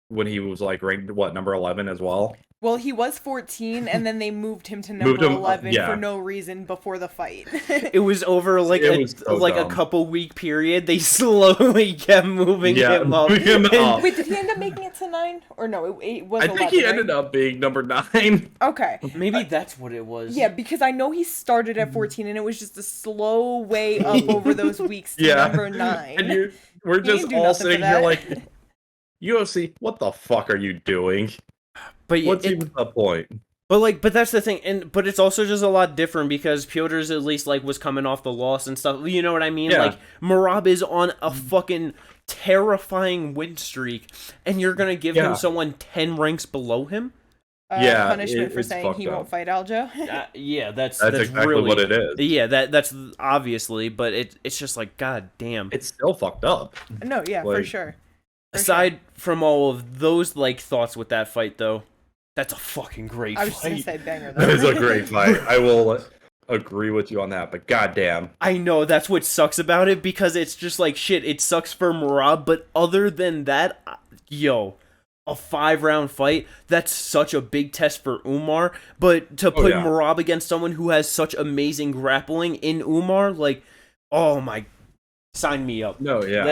when he was ranked number 11 as well. Well, he was 14, and then they moved him to number 11 for no reason before the fight. It was over a couple week period. They slowly kept moving him up. Wait, did he end up making it to 9? Or no, it was 11, I think he ended up being number 9. Okay. Maybe that's what it was. Yeah, because I know he started at 14, and it was just a slow way up over those weeks to number 9. And we're just all sitting here like, UFC, what the fuck are you doing? But what's even the point? But that's the thing, but it's also just a lot different because Piotr's at least was coming off the loss and stuff. You know what I mean? Yeah. Merab is on a fucking terrifying win streak, and you're gonna give him someone 10 ranks below him? Punishment for saying he won't fight Aljo. Yeah, that's exactly really what it is. Yeah, that's obviously, but it's just god damn. It's still fucked up. No, yeah, for sure. Aside from all of those thoughts with that fight, though, that's a fucking great fight. I was just gonna say banger. That is a great fight. I will agree with you on that, but goddamn. I know, that's what sucks about it, because it's just shit, it sucks for Merab, but other than that, a 5-round fight, that's such a big test for Umar, but to put Merab against someone who has such amazing grappling in Umar, oh my, sign me up. No, yeah.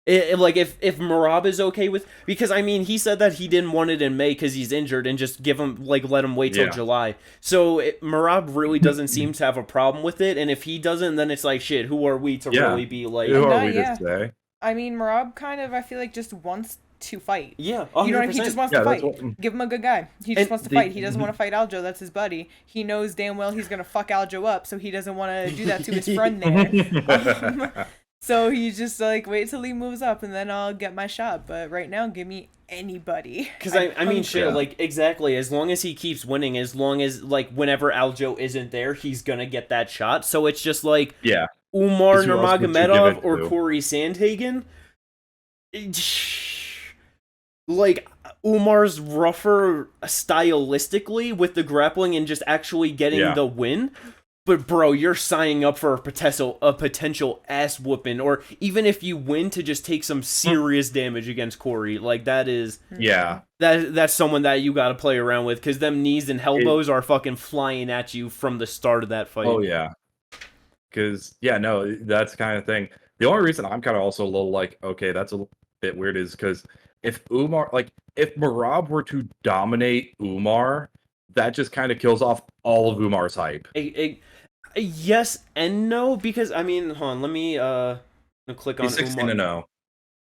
If Merab is okay with, because I mean he said that he didn't want it in May because he's injured, and just give him let him wait till July. So Merab really doesn't seem to have a problem with it, and if he doesn't, then it's shit. Who are we to really be Who are we to say? I mean, Merab kind of, I feel just wants to fight. Yeah, 100%. You know what I mean? He just wants to fight. Give him a good guy. He just wants to fight. He doesn't want to fight Aljo. That's his buddy. He knows damn well he's gonna fuck Aljo up, so he doesn't want to do that to his friend there. So he's just wait till he moves up, and then I'll get my shot. But right now, give me anybody. Because I mean, shit, exactly. As long as he keeps winning, as long as whenever Aljo isn't there, he's gonna get that shot. So it's just Umar Nurmagomedov or Corey Sandhagen. Umar's rougher stylistically with the grappling and just actually getting the win. But bro, you're signing up for a potential ass whooping, or even if you win, to just take some serious damage against Corey. That is that's someone that you got to play around with, because them knees and elbows are fucking flying at you from the start of that fight. Oh yeah, because that's the kind of thing. The only reason I'm kind of also a little okay, that's a bit weird, is because if Merab were to dominate Umar, that just kind of kills off all of Umar's hype. Yes and no, because I mean, hold on, let me click on 16-0.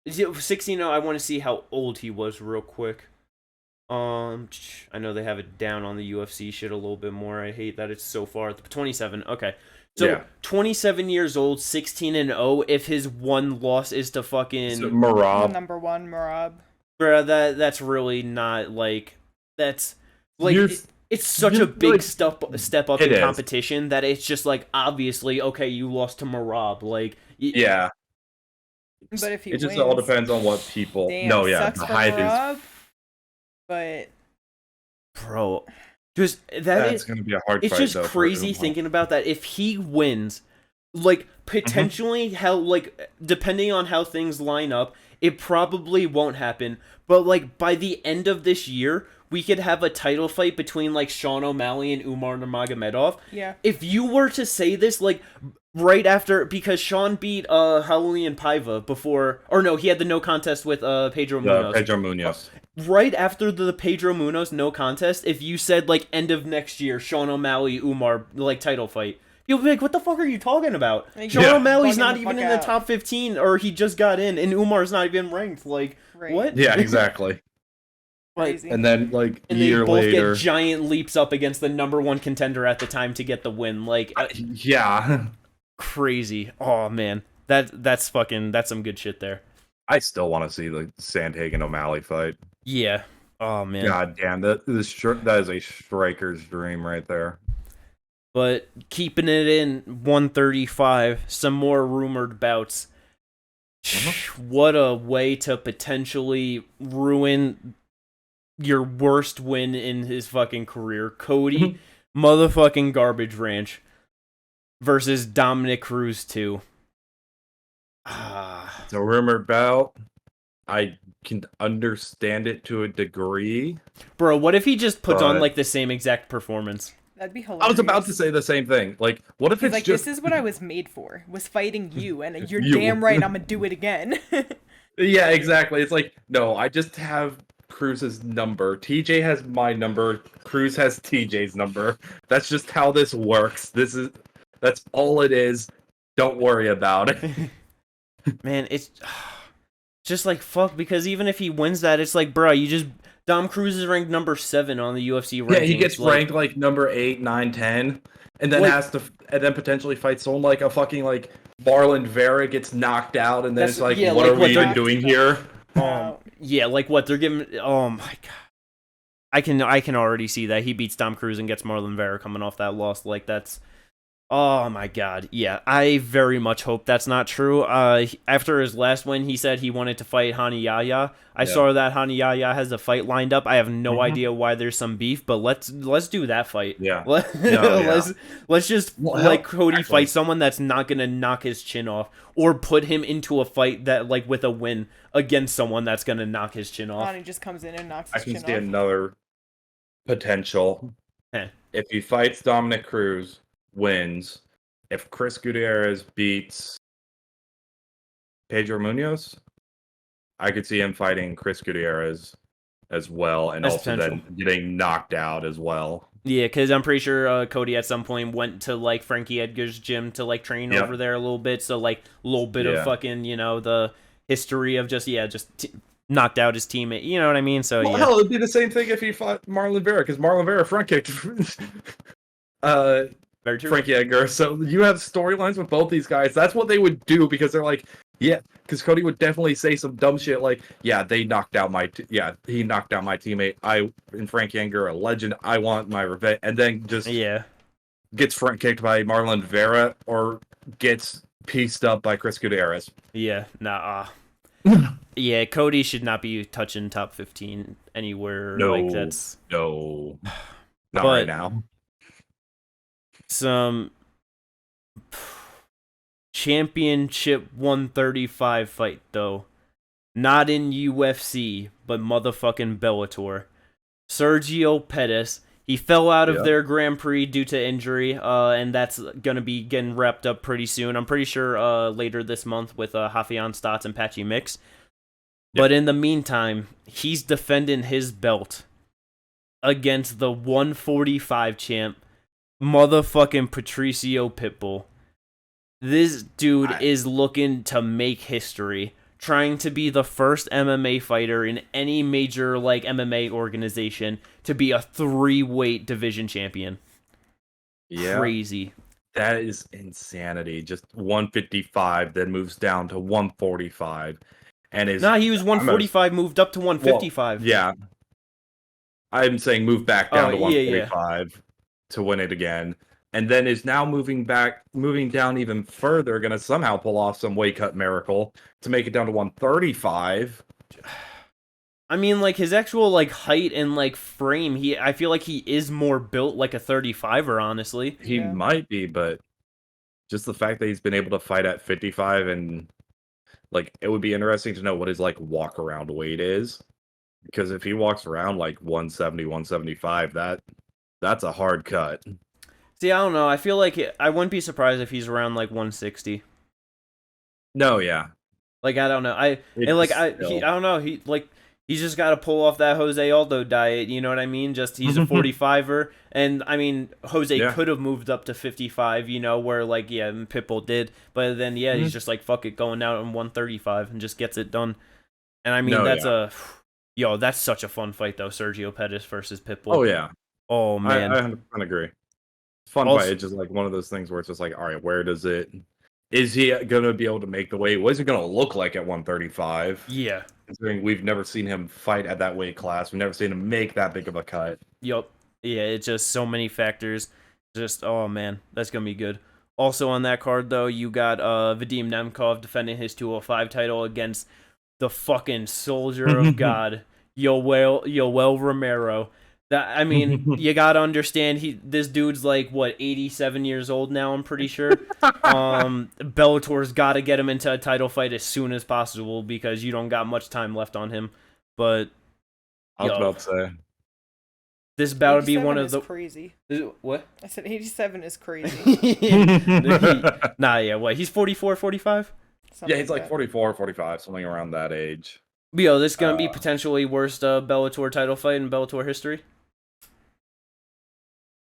16-0. I want to see how old he was real quick. I know they have it down on the UFC shit a little bit more. I hate that it's so far. 27. Okay. So 27 years old, 16-0. If his one loss is to fucking Merab, number 1 Merab, bro, that's really not that's it's such a big step up in competition that it's just obviously, okay, you lost to Merab. Yeah. But if he it just wins, all depends on what people. Sucks the hype Merab, but bro, just that's gonna be a hard fight. It's just crazy thinking about that. If he wins, like potentially how like depending on how things line up, it probably won't happen. But like by the end of this year, we could have a title fight between like Sean O'Malley and Umar Nurmagomedov. Yeah. If you were to say this like right after, because Sean beat Julian Paiva before, or no, he had the no contest with Pedro Munoz. Pedro Munoz. Right after the Pedro Munoz no contest, if you said like end of next year, Sean O'Malley Umar like title fight, you'll be like, what the fuck are you talking about? Like, Sean O'Malley's bugging not the even fuck in the out. top 15, or he just got in, and Umar's not even ranked. Like, Right. what? Yeah, exactly. Like, Crazy. And then like and a year they both later, get giant leaps up against the number one contender at the time to get the win. Like, yeah, crazy. Oh man, that's some good shit there. I still want to see the Sandhagen O'Malley fight. Yeah. Oh man. God damn, that is a striker's dream right there. But keeping it in 135, some more rumored bouts. What a way to potentially ruin your worst win in his fucking career. Cody motherfucking Garbage Ranch versus Dominic Cruz 2. It's a rumored bout. I can understand it to a degree. Bro, what if he just puts on But- like the same exact performance? That'd be hilarious. I was about to say the same thing. Like, what if He's it's like, just this is what I was made for, was fighting you, and you're You. damn right I'm gonna do it again. Yeah, exactly. It's like, no, I just have Cruz's number. TJ has my number. Cruz has TJ's number. That's just how this works. That's all it is. Don't worry about it. Man, it's just like fuck, because even if he wins that, it's like, bro, Dom Cruz is ranked number 7 on the UFC rankings. Yeah, he gets like, ranked like number 8, 9, 10, and then Like- and then potentially fight someone like a fucking like Marlon Vera gets knocked out, and then That's- it's like, yeah, what like are what we even they're- doing here? Yeah, like what they're giving. Oh my god, I can already see that he beats Dom Cruz and gets Marlon Vera coming off that loss. Like that's. Oh my god, yeah. I very much hope that's not true. After his last win, he said he wanted to fight Hani Yahya. I saw that Hani Yahya has a fight lined up. I have no idea why there's some beef, but let's do that fight. Yeah. Let's just Well, like Cody actually- fight someone that's not gonna knock his chin off, or put him into a fight that like with a win against someone that's gonna knock his chin off. Bonnie just comes in and knocks I his can chin see off. another potential. Heh. If he fights Dominic Cruz, wins. If Chris Gutierrez beats Pedro Munoz, I could see him fighting Chris Gutierrez as well, and That's also potential. then getting knocked out as well. Yeah, because I'm pretty sure Cody at some point went to like Frankie Edgar's gym to like train Yep. over there a little bit. So like a little bit of Yeah. fucking the history of just knocked out his teammate. You know what I mean? So Well, yeah, hell, it'd be the same thing if he fought Marlon Vera, because Marlon Vera front kicked very true. Frankie Edgar. So you have storylines with both these guys. That's what they would do, because they're like, yeah, because Cody would definitely say some dumb shit like, yeah, he knocked out my teammate. And Frankie Edgar, a legend. I want my revenge, and then just Yeah, gets front kicked by Marlon Vera or gets pieced up by Chris Gutierrez. yeah, nah. Yeah, Cody should not be touching top 15 anywhere. No, Like that's no, not But- right now. some championship 135 fight though. Not in UFC, but motherfucking Bellator. Sergio Pettis. He fell out of Yeah. their Grand Prix due to injury, and that's gonna be getting wrapped up pretty soon. I'm pretty sure later this month with Rafael Stotts and Patchy Mix. But in the meantime, he's defending his belt against the 145 champ, motherfucking Patricio Pitbull. This dude is looking to make history, trying to be the first MMA fighter in any major like MMA organization to be a 3-weight division champion. Yeah, Crazy. that is insanity. Just 155, then moves down to 145, and is Nah, he was 145, moved up to 155. yeah. I'm saying move back down to Oh, yeah. 145 to win it again, and then is now moving down even further, going to somehow pull off some weight cut miracle to make it down to 135. I mean, like his actual like height and like frame, I feel like he is more built like a 35er, honestly. He Yeah. might be, but just the fact that he's been able to fight at 55, and like it would be interesting to know what his like walk around weight is, because if he walks around like 170, 175, that's a hard cut. See, I don't know. I feel like I wouldn't be surprised if he's around like 160. No, yeah. Like I don't know. I don't know. He's just got to pull off that Jose Aldo diet. You know what I mean? Just he's a 45er, and I mean Jose could have moved up to 55. You know where like Pitbull did, but then he's just like fuck it, going out on 135 and just gets it done. And I mean that's such a fun fight though. Sergio Pettis versus Pitbull. Oh yeah. Oh man, I 100% agree. Fun fight. It's just like one of those things where it's just like, all right, where does it? Is he going to be able to make the weight? What is it going to look like at 135? Yeah. Considering we've never seen him fight at that weight class. We've never seen him make that big of a cut. Yup. Yeah, it's just so many factors. Just, oh man, that's going to be good. Also on that card, though, you got Vadim Nemkov defending his 205 title against the fucking soldier of God, Yoel Romero. That, I mean, you gotta understand, this dude's like, what, 87 years old now, I'm pretty sure. Bellator's gotta get him into a title fight as soon as possible because you don't got much time left on him. But I was about to say, this about to be one of the crazy. What? I said 87 is crazy. What? He's 44, 45? Yeah, he's like 44, 45, something around that age. Yo, this is gonna be potentially worst Bellator title fight in Bellator history.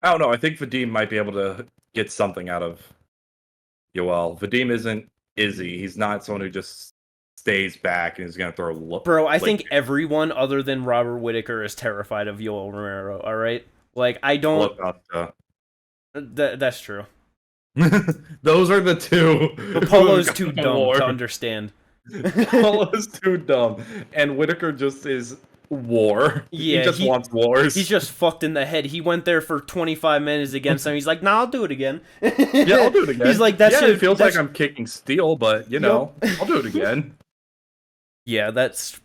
I don't know. I think Vadim might be able to get something out of Yoel. Vadim isn't Izzy. He's not someone who just stays back and is going to throw a Bro, I think everyone other than Robert Whittaker is terrified of Yoel Romero, alright? Like, I don't... That's true. Those are the two. But Polo's too dumb to understand. Polo's too dumb. And Whittaker just is... war. Yeah, he just wants wars. He's just fucked in the head. He went there for 25 minutes against him. He's like, nah, I'll do it again. Yeah, I'll do it again. He's like, it feels like I'm kicking steel, but, you know, I'll do it again. Yeah, that's...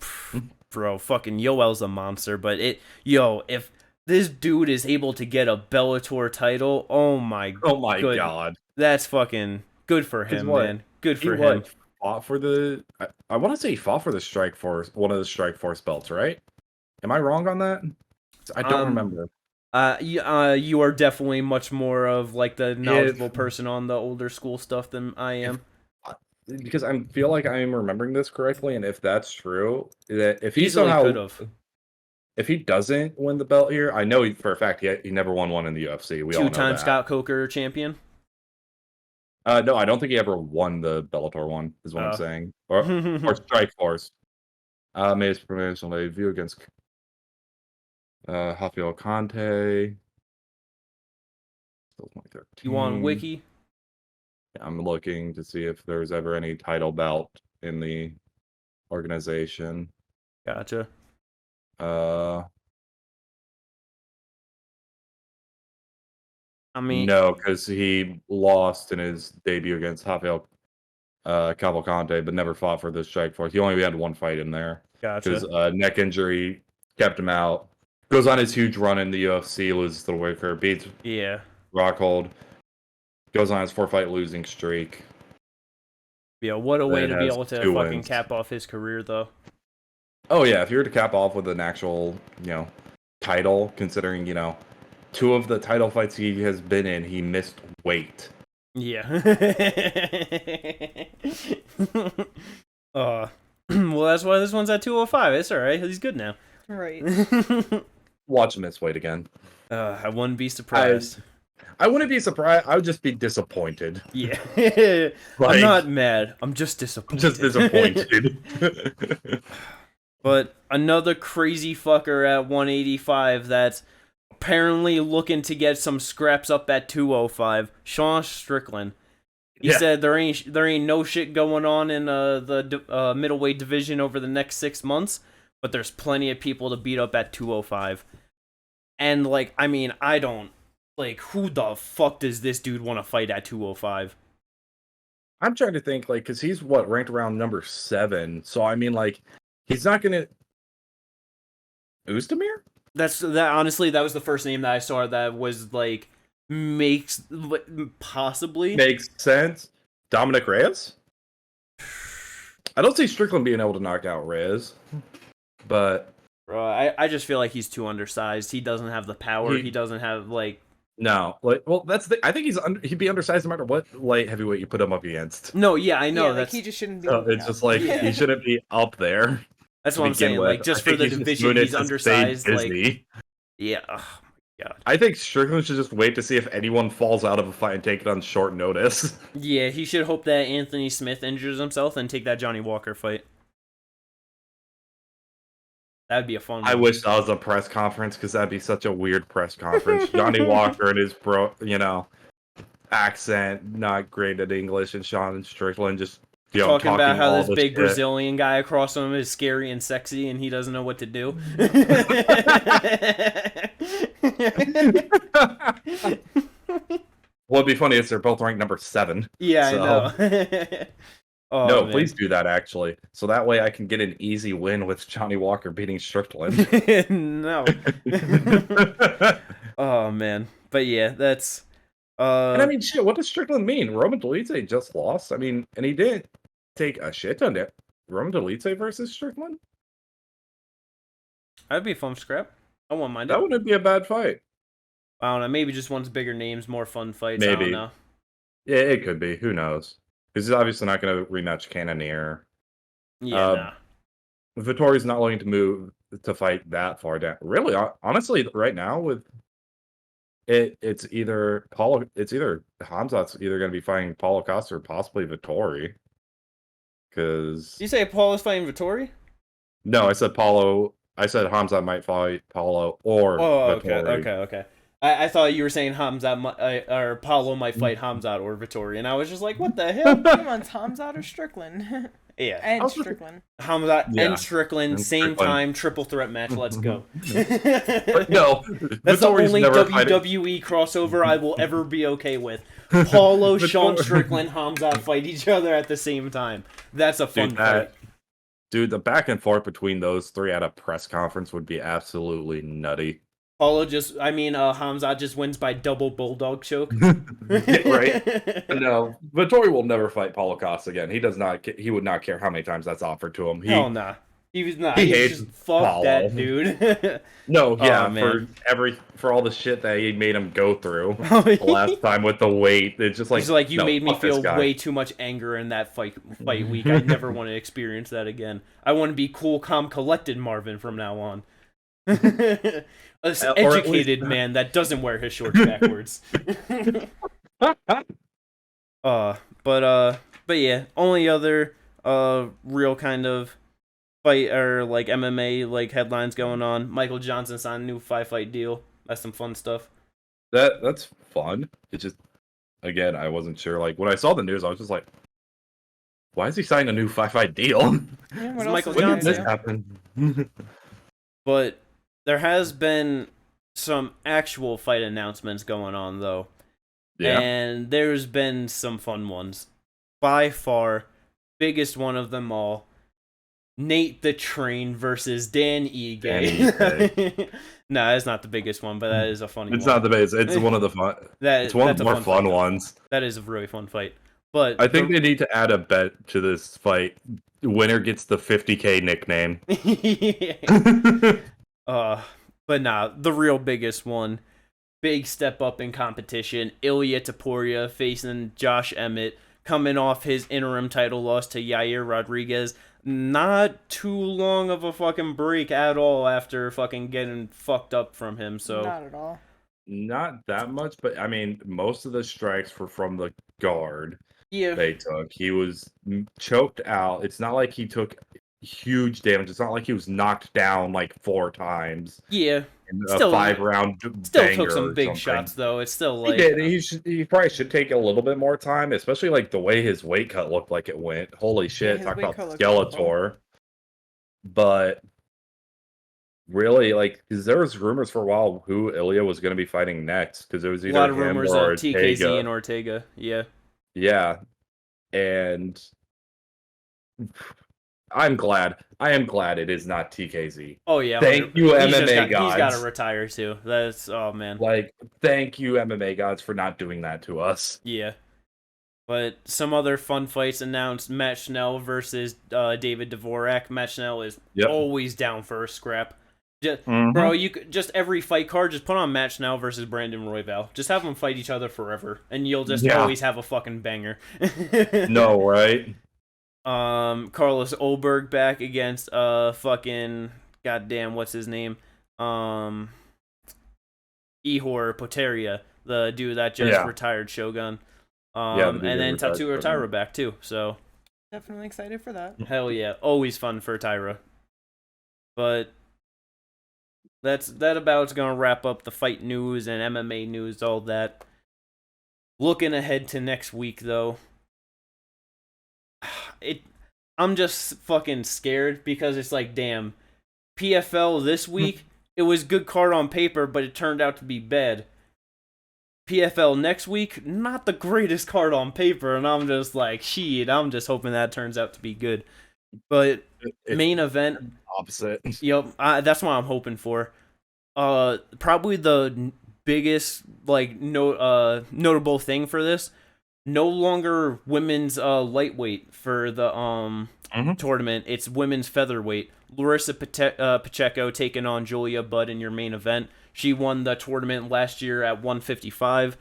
Bro, fucking Yoel's a monster, but if this dude is able to get a Bellator title, oh my god. That's fucking good for him, man. Good for him. Fought for the... I want to say he fought for the Strike Force, one of the Strike Force belts, right? Am I wrong on that? I don't remember. You are definitely much more of like the knowledgeable person on the older school stuff than I am. Because I feel like I'm remembering this correctly, and if that's true, that if he easily somehow could have. If he doesn't win the belt here, I know for a fact he never won one in the UFC. We all know that. Two-time Scott Coker champion. No, I don't think he ever won the Bellator one, is what I'm saying. Or Strike Force. Made his promotional debut against Rafael Conte. You on Wiki? I'm looking to see if there's ever any title belt in the organization. Gotcha. I mean, no, because he lost in his debut against Rafael Cavalcante, but never fought for the Strike Force. He only had one fight in there. Gotcha. Because neck injury kept him out. Goes on his huge run in the UFC, loses to Whittaker, beats Rockhold. Goes on his 4-fight losing streak. Yeah, what a way to be able to fucking cap off his career, though. Oh yeah, if you were to cap off with an actual, title, considering, 2 of the title fights he has been in, he missed weight. Yeah. Well, that's why this one's at 205. It's alright. He's good now. Right. Watch him miss weight again. I wouldn't be surprised. I wouldn't be surprised. I would just be disappointed. Yeah. I'm not mad. I'm just disappointed. But another crazy fucker at 185 that's apparently looking to get some scraps up at 205. Sean Strickland. He said there ain't no shit going on in the middleweight division over the next 6 months, but there's plenty of people to beat up at 205. And I don't who the fuck does this dude want to fight at 205? I'm trying to think because he's ranked around number 7. So I mean he's not gonna Oezdemir? Honestly, that was the first name that I saw that was makes possibly makes sense. Dominic Reyes? I don't see Strickland being able to knock out Reyes, but I just feel like he's too undersized. He doesn't have the power. He doesn't have no, that's I think he'd be undersized no matter what light heavyweight you put him up against. No, yeah, I know. Like he just shouldn't be. It's just like he shouldn't be up there. That's what I'm saying. With. Like just for the division, he's undersized. Like yeah. Oh my god. I think Strickland should just wait to see if anyone falls out of a fight and take it on short notice. Yeah, he should hope that Anthony Smith injures himself and take that Johnny Walker fight. That'd be a fun one. I wish that was a press conference because that'd be such a weird press conference. Johnny Walker and his accent, not great at English, and Sean Strickland just talking about how this big Brazilian guy across from him is scary and sexy and he doesn't know what to do. What'd be funny is they're both ranked number 7. Yeah, so. I know. Oh, no, man. Please do that, actually. So that way I can get an easy win with Johnny Walker beating Strickland. No. Oh, man. But yeah, that's... And I mean, shit, what does Strickland mean? Roman Dolidze just lost. I mean, and he didn't take a shit ton of Roman Dolidze versus Strickland? That'd be a fun scrap. I wouldn't mind it. That wouldn't be a bad fight. I don't know. Maybe just one's bigger names, more fun fights. Maybe. I don't know. Yeah, it could be. Who knows? Because he's obviously not going to rematch Cannonier. Yeah, nah. Vittori's not willing to move to fight that far down. Really, honestly, right now with it's either Hamzat's either going to be fighting Paulo Costa or possibly Vittori. Because you say Paulo is fighting Vittori? No, I said Paulo. I said Hamzat might fight Paulo or Vittori. Okay. I thought you were saying Hamzat or Paulo might fight Hamzat or Vittori, and I was just like, what the hell? Come on, Hamzat or Strickland? Yeah. And Strickland. Hamzat and Strickland, same time, triple threat match, let's go. But no. That's the only WWE crossover I will ever be okay with. Paulo, Sean Strickland, Hamzat fight each other at the same time. That's a fun fight. Dude, the back and forth between those three at a press conference would be absolutely nutty. Hamzat just wins by double bulldog choke. Right? No, Vittori will never fight Paulo Costa again. He would not care how many times that's offered to him. Hell nah. He was not. He hates just fuck that dude. No, yeah, for all the shit that he made him go through the last time with the weight. It's just like, he's like, you made me feel way too much anger in that fight week. I never want to experience that again. I want to be cool, calm, collected Marvin from now on. An educated man that doesn't wear his shorts backwards. But yeah, only other real kind of fight or like MMA like headlines going on. Michael Johnson signed a new 5-fight deal. That's some fun stuff. That's fun. It's just, again, I wasn't sure. Like when I saw the news, I was just like, why is he signing a new 5-fight deal? Yeah, Michael When Johnson. did this happen? But there has been some actual fight announcements going on, though. Yeah. And there's been some fun ones. By far, biggest one of them all, Nate the Train versus Dan Ige. No, it's not the biggest one, but that is a funny one. It's not the biggest. It's one of the fun. It's one of the more fun ones. That is a really fun fight. But I think they need to add a bet to this fight. Winner gets the 50K nickname. But nah, the real biggest one, big step up in competition. Ilya Topuria facing Josh Emmett, coming off his interim title loss to Yair Rodriguez. Not too long of a fucking break at all after fucking getting fucked up from him. So not at all. Not that much, but I mean, most of the strikes were from the guard. Yeah, they took. He was choked out. It's not like he took huge damage. It's not like he was knocked down like 4 times. Yeah, in a 5-round still took some big shots though. It's still like he probably should take a little bit more time, especially like the way his weight cut looked like it went. Holy shit! Talk about Skeletor. But really, like, because there was rumors for a while who Ilya was going to be fighting next, because there was either a lot of rumors of TKZ and Ortega. Yeah, yeah, and I'm glad. I am glad it is not TKZ. Oh yeah, Thank you, MMA He's got to gods. retire too. That's oh man. Like, thank you, MMA gods, for not doing that to us. Yeah. But some other fun fights announced: Matt Schnell versus David Dvorak. Matt Schnell is always down for a scrap. Just, Bro, you could, just every fight card, just put on Matt Schnell versus Brandon Royval. Just have them fight each other forever, and you'll just always have a fucking banger. No, right? Carlos Olberg back against fucking goddamn what's his name, Ihor Poteria, the dude that just retired Shogun. And then Tatsuro Taira back too. So definitely excited for that. Hell yeah, always fun for Taira. But that about's gonna wrap up the fight news and MMA news, all that. Looking ahead to next week though, I'm just fucking scared because it's like, damn, PFL this week, it was good card on paper, but it turned out to be bad. PFL next week, not the greatest card on paper, and I'm just like, shit, I'm just hoping that turns out to be good. But main event, opposite. Yep, that's what I'm hoping for. Probably the biggest notable thing for this, no longer women's lightweight for the tournament. It's women's featherweight. Larissa Pacheco taking on Julia Budd in your main event. She won the tournament last year at 155.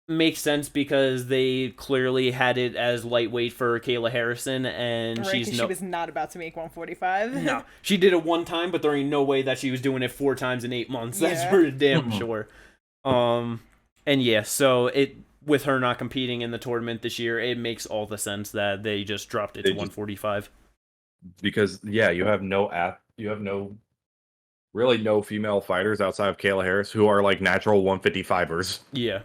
Makes sense because they clearly had it as lightweight for Kayla Harrison, and she was not about to make 145. No, she did it one time, but there ain't no way that she was doing it 4 times in 8 months. That's for damn sure. And yeah, so with her not competing in the tournament this year, it makes all the sense that they just dropped it to 145. Because you have really no female fighters outside of Kayla Harris who are like natural 155ers. Yeah.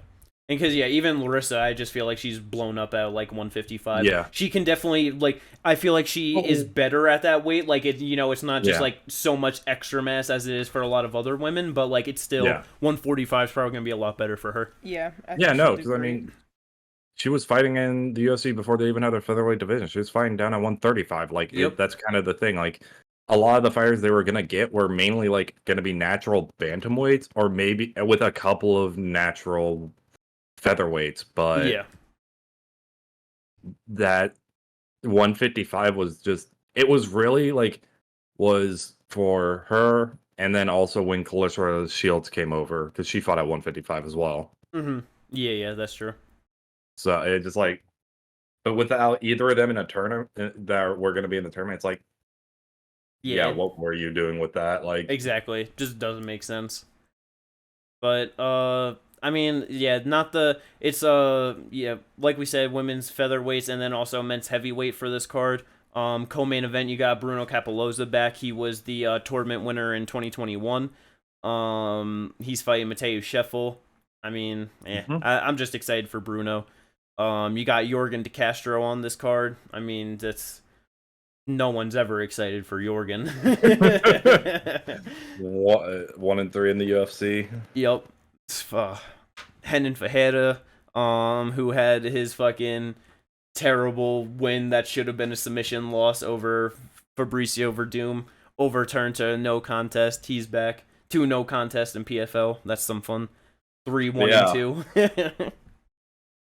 And because, even Larissa, I just feel like she's blown up at like 155. Yeah. She can definitely, I feel like she is better at that weight. Like, it's not just like so much extra mass as it is for a lot of other women, but like it's still 145 is probably going to be a lot better for her. Yeah. Because I mean, she was fighting in the UFC before they even had their featherweight division. She was fighting down at 135. Like, that's kind of the thing. Like, a lot of the fighters they were going to get were mainly like going to be natural bantamweights or maybe with a couple of natural featherweights, but that 155 was just, it was really was for her, and then also when Clarissa Shields came over, because she fought at 155 as well. Yeah, that's true. So it just but without either of them in a tournament that were going to be in the tournament, it's like, what were you doing with that? Exactly, just doesn't make sense. But I mean, it's like we said, women's featherweights and then also men's heavyweight for this card. Co-main event, you got Bruno Capoloza back. He was the tournament winner in 2021. He's fighting Mateusz Scheffel. I mean, I'm just excited for Bruno. You got Jorgen De Castro on this card. I mean, no one's ever excited for Jorgen. 1-3 in the UFC. Yep. Henan Fajeda, who had his fucking terrible win that should have been a submission loss over Fabricio Verdum, overturned to no contest. He's back. 2 no contest in PFL. That's some fun. 3-1 and 2.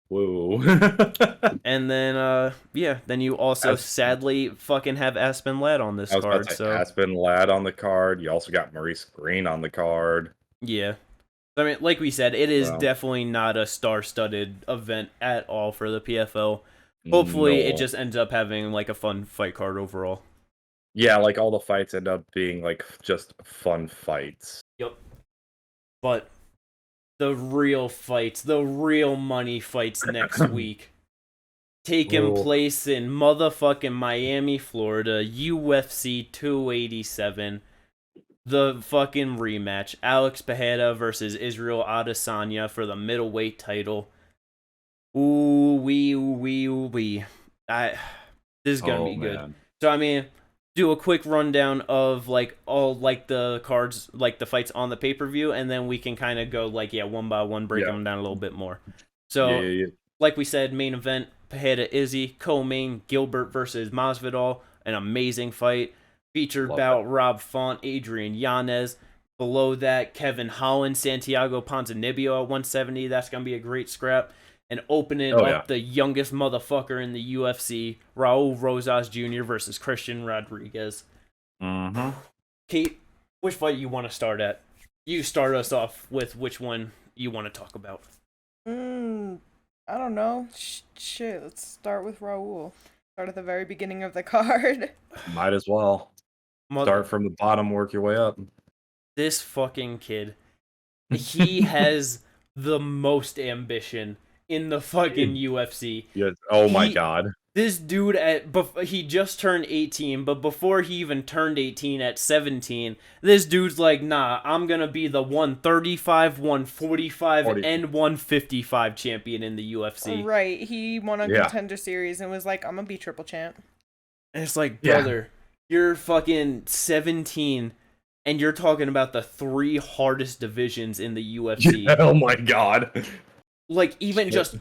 Whoa. And then then you also sadly fucking have Aspen Ladd on this card. So Aspen Ladd on the card. You also got Maurice Green on the card. Yeah. I mean, like we said, it is definitely not a star-studded event at all for the PFL. Hopefully, it just ends up having like a fun fight card overall. Yeah, like all the fights end up being like just fun fights. Yep. But the real fights, the real money fights next week, taking place in motherfucking Miami, Florida, UFC 287. The fucking rematch. Alex Pereira versus Israel Adesanya for the middleweight title. Ooh wee. This is gonna be good. Man. So I mean, do a quick rundown of all the cards, the fights on the pay-per-view, and then we can kind of go one by one, break them down a little bit more. So like we said, main event, Pereira Izzy, co-main Gilbert versus Masvidal, an amazing fight. Featured bout Rob Font, Adrian Yanez. Below that, Kevin Holland, Santiago Ponzinibbio at 170. That's going to be a great scrap. And opening up the youngest motherfucker in the UFC, Raul Rosas Jr. versus Christian Rodriguez. Mm-hmm. Kate, which fight you want to start at? You start us off with which one you want to talk about. I don't know. Shit, let's start with Raul. Start at the very beginning of the card. Might as well. Start from the bottom, work your way up. This fucking kid, he has the most ambition in the fucking UFC. Yes. Oh my god. This dude, he just turned 18, but before he even turned 18 at 17, this dude's like, nah, I'm going to be the 135, 145, and 155 champion in the UFC. Right. He won on Contender Series and was like, I'm going to be triple champ. And it's like, brother, you're fucking 17, and you're talking about the 3 hardest divisions in the UFC. Oh my god. Like, even just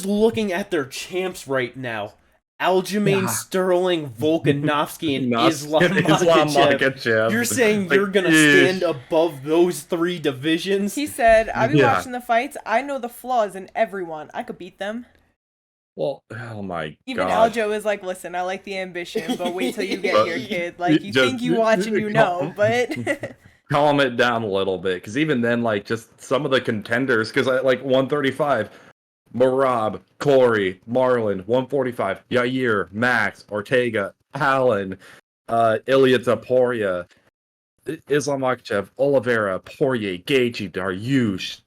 looking at their champs right now, Aljamain Sterling, Volkanovski, and Islam Makhachev. You're saying you're going to stand above those 3 divisions? He said, I've been watching the fights. I know the flaws in everyone. I could beat them. Well, oh my god. Even Aljo is like, listen, I like the ambition, but wait till you get here, kid. Like, you think you watch and you know, but... Calm it down a little bit, because even then, like, just some of the contenders, because like 135... Marab, Corey, Marlon, 145, Yair, Max, Ortega, Allen, Ilya Taporia, Islam Makhachev, Oliveira, Poirier, Gaethje, Dariush,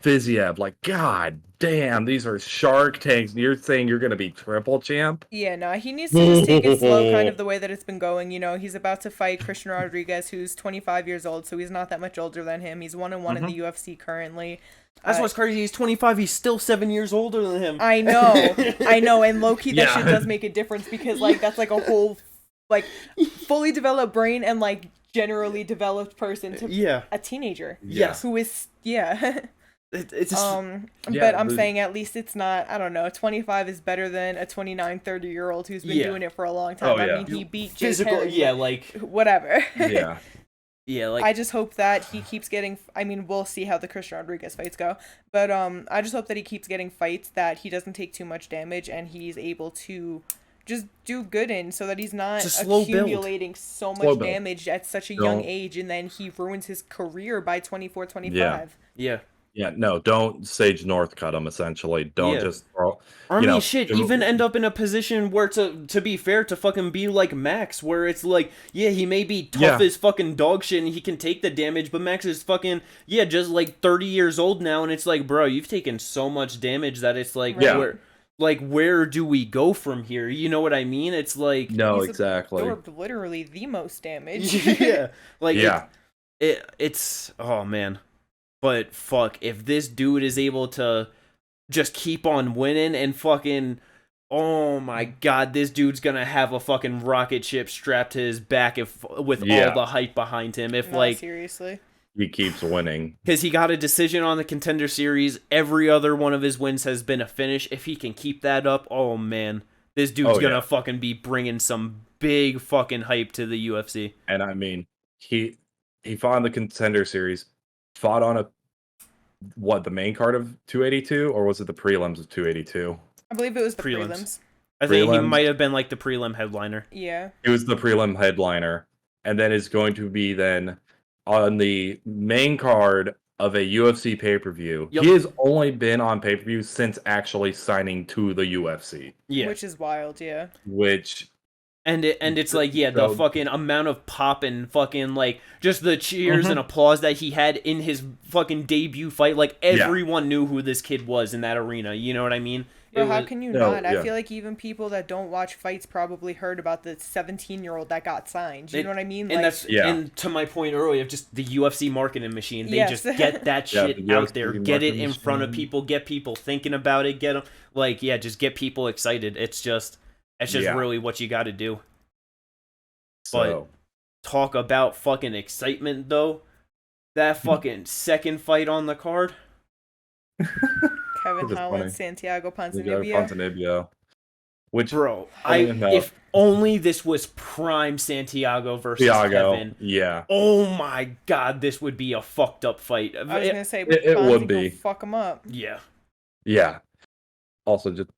Fiziev. Like, god damn, these are Shark Tanks. You're saying you're going to be triple champ? Yeah, no, he needs to just take it slow, kind of the way that it's been going. You know, he's about to fight Christian Rodriguez, who's 25 years old, so he's not that much older than him. He's 1-1 in the UFC currently. That's what's crazy. He's 25. He's still 7 years older than him. I know. And low-key, that shit does make a difference because, like, that's, like, a whole, like, fully developed brain and, like, generally developed person to a teenager. Yes. Who is, It's but I'm saying at least it's not, I don't know, 25 is better than a 29, 30-year-old who's been doing it for a long time. I mean, he beat physical, like... Whatever. Yeah, like... I just hope that he keeps getting... I mean, we'll see how the Christian Rodriguez fights go. But I just hope that he keeps getting fights that he doesn't take too much damage and he's able to just do good in so that he's not accumulating so much damage at such a young age and then he ruins his career by 24, 25. Yeah, no, don't Sage North cut him, essentially. Don't just throw... I mean, shit, even end up in a position where, to be fair, to fucking be like Max, where it's like, he may be tough as fucking dog shit and he can take the damage, but Max is fucking, just like 30 years old now, and it's like, bro, you've taken so much damage that it's like, where do we go from here? You know what I mean? It's like... No, exactly. Absorbed literally the most damage. It's... Oh, man. But fuck, if this dude is able to just keep on winning and fucking, oh my god, this dude's gonna have a fucking rocket ship strapped to his back with all the hype behind him. Seriously, he keeps winning, because he got a decision on the Contender Series. Every other one of his wins has been a finish. If he can keep that up, oh man, this dude's gonna fucking be bringing some big fucking hype to the UFC. And I mean, he fought in the Contender Series. Fought on the main card of 282, or was it the prelims of 282? I believe it was the prelims. I think he might have been like the prelim headliner. Yeah. It was the prelim headliner, and then is going to be then on the main card of a UFC pay-per-view. He has only been on pay-per-view since actually signing to the UFC. Yeah. Which is wild, And it's like, the fucking amount of pop and fucking, like, just the cheers and applause that he had in his fucking debut fight. Like, everyone knew who this kid was in that arena. You know what I mean? Bro, how can you not? I feel like even people that don't watch fights probably heard about the 17-year-old that got signed. You know what I mean? And and to my point earlier, of just the UFC marketing machine. They just get that shit out there. Get it in front of people. Get people thinking about it. Get them, just get people excited. It's just really what you got to do. But talk about fucking excitement, though. That fucking second fight on the card. Kevin Kevin Holland, Santiago Ponzinibbio. Which, bro, enough, if only this was prime Santiago versus Kevin. Yeah. Oh my god, this would be a fucked up fight. I was gonna say it would be. Fuck him up. Yeah. Yeah. Also, just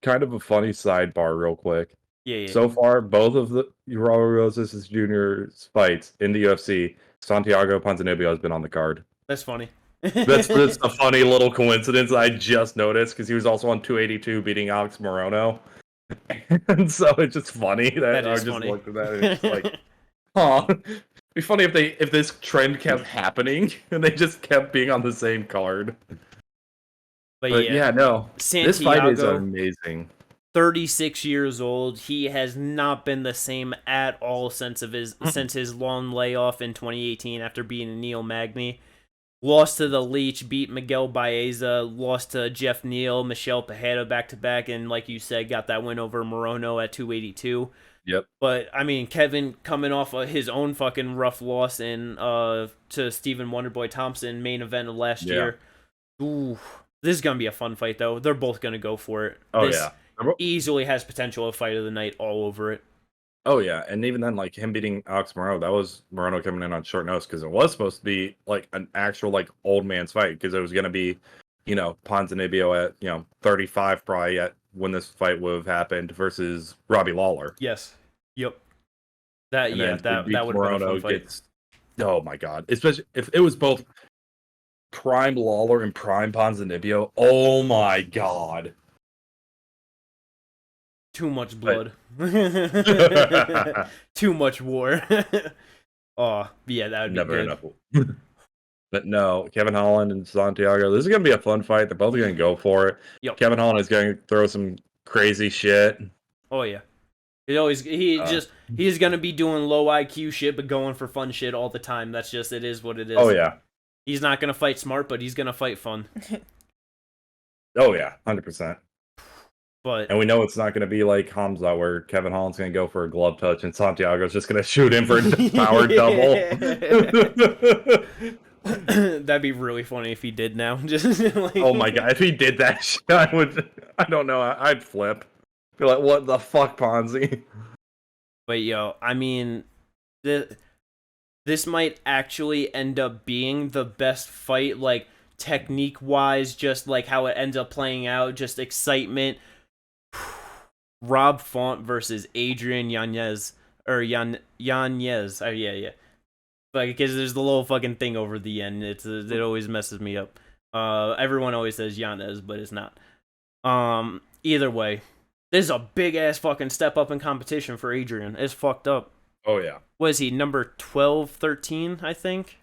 kind of a funny sidebar, real quick. Yeah. So far, both of the Raul Rosas Jr.'s fights in the UFC, Santiago Ponzinibbio has been on the card. That's funny. That's a funny little coincidence I just noticed because he was also on 282 beating Alex Morono. And so it's just funny that I just looked at that and it's like, huh. It'd be funny if this trend kept happening and they just kept being on the same card. But yeah, no. Santiago, this fight is amazing. 36 years old. He has not been the same at all since his long layoff in 2018 after beating Neil Magny. Lost to the Leech, beat Miguel Baeza, lost to Jeff Neal, Michelle Pajeda back-to-back, and like you said, got that win over Morono at 282. Yep. But, I mean, Kevin coming off of his own fucking rough loss to Stephen Wonderboy Thompson, main event of last year. Ooh, this is going to be a fun fight, though. They're both going to go for it. Oh, this easily has potential of fight of the night all over it. Oh, yeah, and even then, like, him beating Alex Morono, that was Morono coming in on short notice, because it was supposed to be, like, an actual, like, old man's fight, because it was going to be, Ponzinibbio at, 35 probably when this fight would have happened, versus Robbie Lawler. Yes. Yep. That would have been a fun fight. Oh, my God. Especially if it was both prime Lawler and prime Ponzinibbio. Oh, my God. Too much blood. Too much war. Oh, yeah, that would be never good. Enough. But no, Kevin Holland and Santiago, this is going to be a fun fight. They're both going to go for it. Yep. Kevin Holland is going to throw some crazy shit. Oh, yeah. He's going to be doing low IQ shit, but going for fun shit all the time. That's just, it is what it is. Oh, yeah. He's not going to fight smart, but he's going to fight fun. Oh, yeah, 100%. And we know it's not going to be like Hamza, where Kevin Holland's going to go for a glove touch and Santiago's just going to shoot him for a power double. That'd be really funny if he did now. Just oh my God, if he did that shit, I don't know, I'd flip. Be like, what the fuck, Ponzi? But yo, I mean, this might actually end up being the best fight, like, technique-wise, just like how it ends up playing out, just excitement. Rob Font versus Adrian Yanez, or Yanez. Oh, yeah. But because there's the little fucking thing over the end, it always messes me up. Everyone always says Yanez, but it's not. Either way, this is a big ass fucking step up in competition for Adrian. It's fucked up. Oh yeah. What is he, number 12, 13, I think?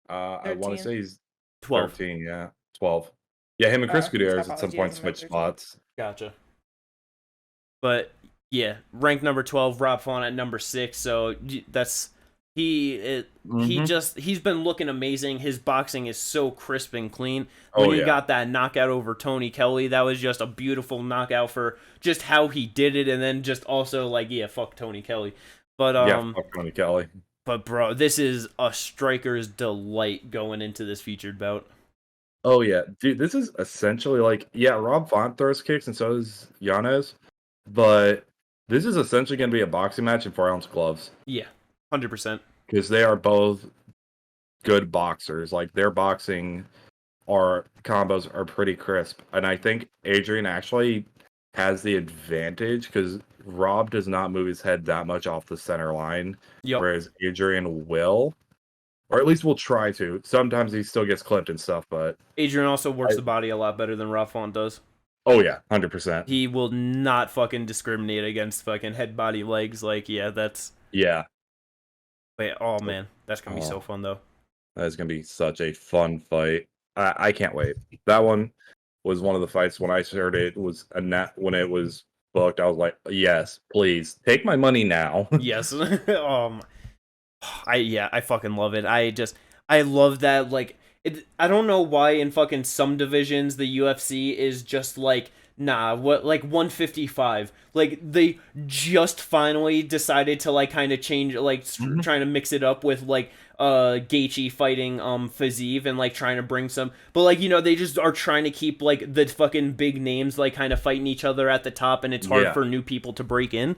I want to say he's 12. 13, yeah. 12. Yeah, him and Chris Gutierrez at some point switched spots. Gotcha. But yeah, ranked number 12, Rob Font at number 6. So that's he's been looking amazing. His boxing is so crisp and clean. When he got that knockout over Tony Kelly, that was just a beautiful knockout for just how he did it, and then just also like, yeah, fuck Tony Kelly. But fuck Tony Kelly. But bro, this is a striker's delight going into this featured bout. Oh yeah, dude, this is essentially like, yeah, Rob Font throws kicks and so does Yanez. But this is essentially going to be a boxing match in 4-ounce gloves. Yeah, 100%. Because they are both good boxers. Like, their boxing combos are pretty crisp. And I think Adrian actually has the advantage because Rob does not move his head that much off the center line. Yep. Whereas Adrian will. Or at least will try to. Sometimes he still gets clipped and stuff, but... Adrian also works the body a lot better than Rob Font does. Oh, yeah, 100%. He will not fucking discriminate against fucking head, body, legs. Like, yeah, that's... Yeah. Wait, oh, man. That's going to be so fun, though. That is going to be such a fun fight. I can't wait. That one was one of the fights when I heard it was when it was booked. I was like, yes, please. Take my money now. Yes. I fucking love it. I love that, like... I don't know why in fucking some divisions the UFC is just like Nah, what, like 155. Like they just finally decided to like kind of change, like trying to mix it up with like Gaethje fighting Fiziev and like trying to bring some, but like they just are trying to keep like the fucking big names like kind of fighting each other at the top, and it's hard for new people to break in.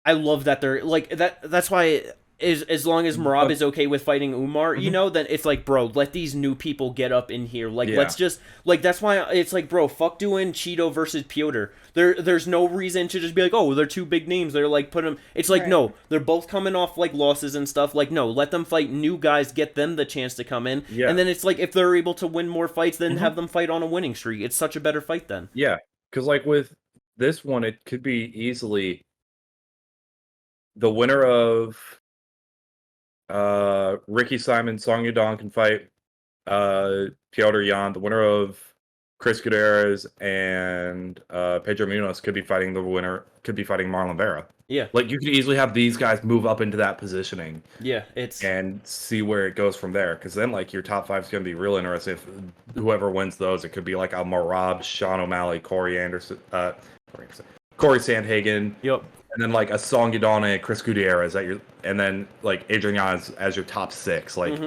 I love that they're like that. That's why as long as Merab is okay with fighting Umar, then it's like, bro, let these new people get up in here. Like, let's just like that's why it's like, bro, fuck doing Cheeto versus Piotr. There's no reason to just be like, oh, they're two big names. They're like put them. It's like no, they're both coming off like losses and stuff. Like no, let them fight new guys, get them the chance to come in, and then it's like if they're able to win more fights, then have them fight on a winning streak. It's such a better fight then. Yeah, because like with this one, it could be easily the winner of Ricky Simon, Song Yadong can fight Piotr Jan. The winner of Chris Gutierrez and Pedro Munoz could be fighting Marlon Vera. Yeah. Like you could easily have these guys move up into that positioning. Yeah, and see where it goes from there. Because then like your top 5 is gonna be real interesting. If whoever wins those, it could be like a Merab, Sean O'Malley, Corey Sandhagen. Yep. And then like a Song Yadong and Chris Gutierrez and then like Adrian Yan as your top 6. Like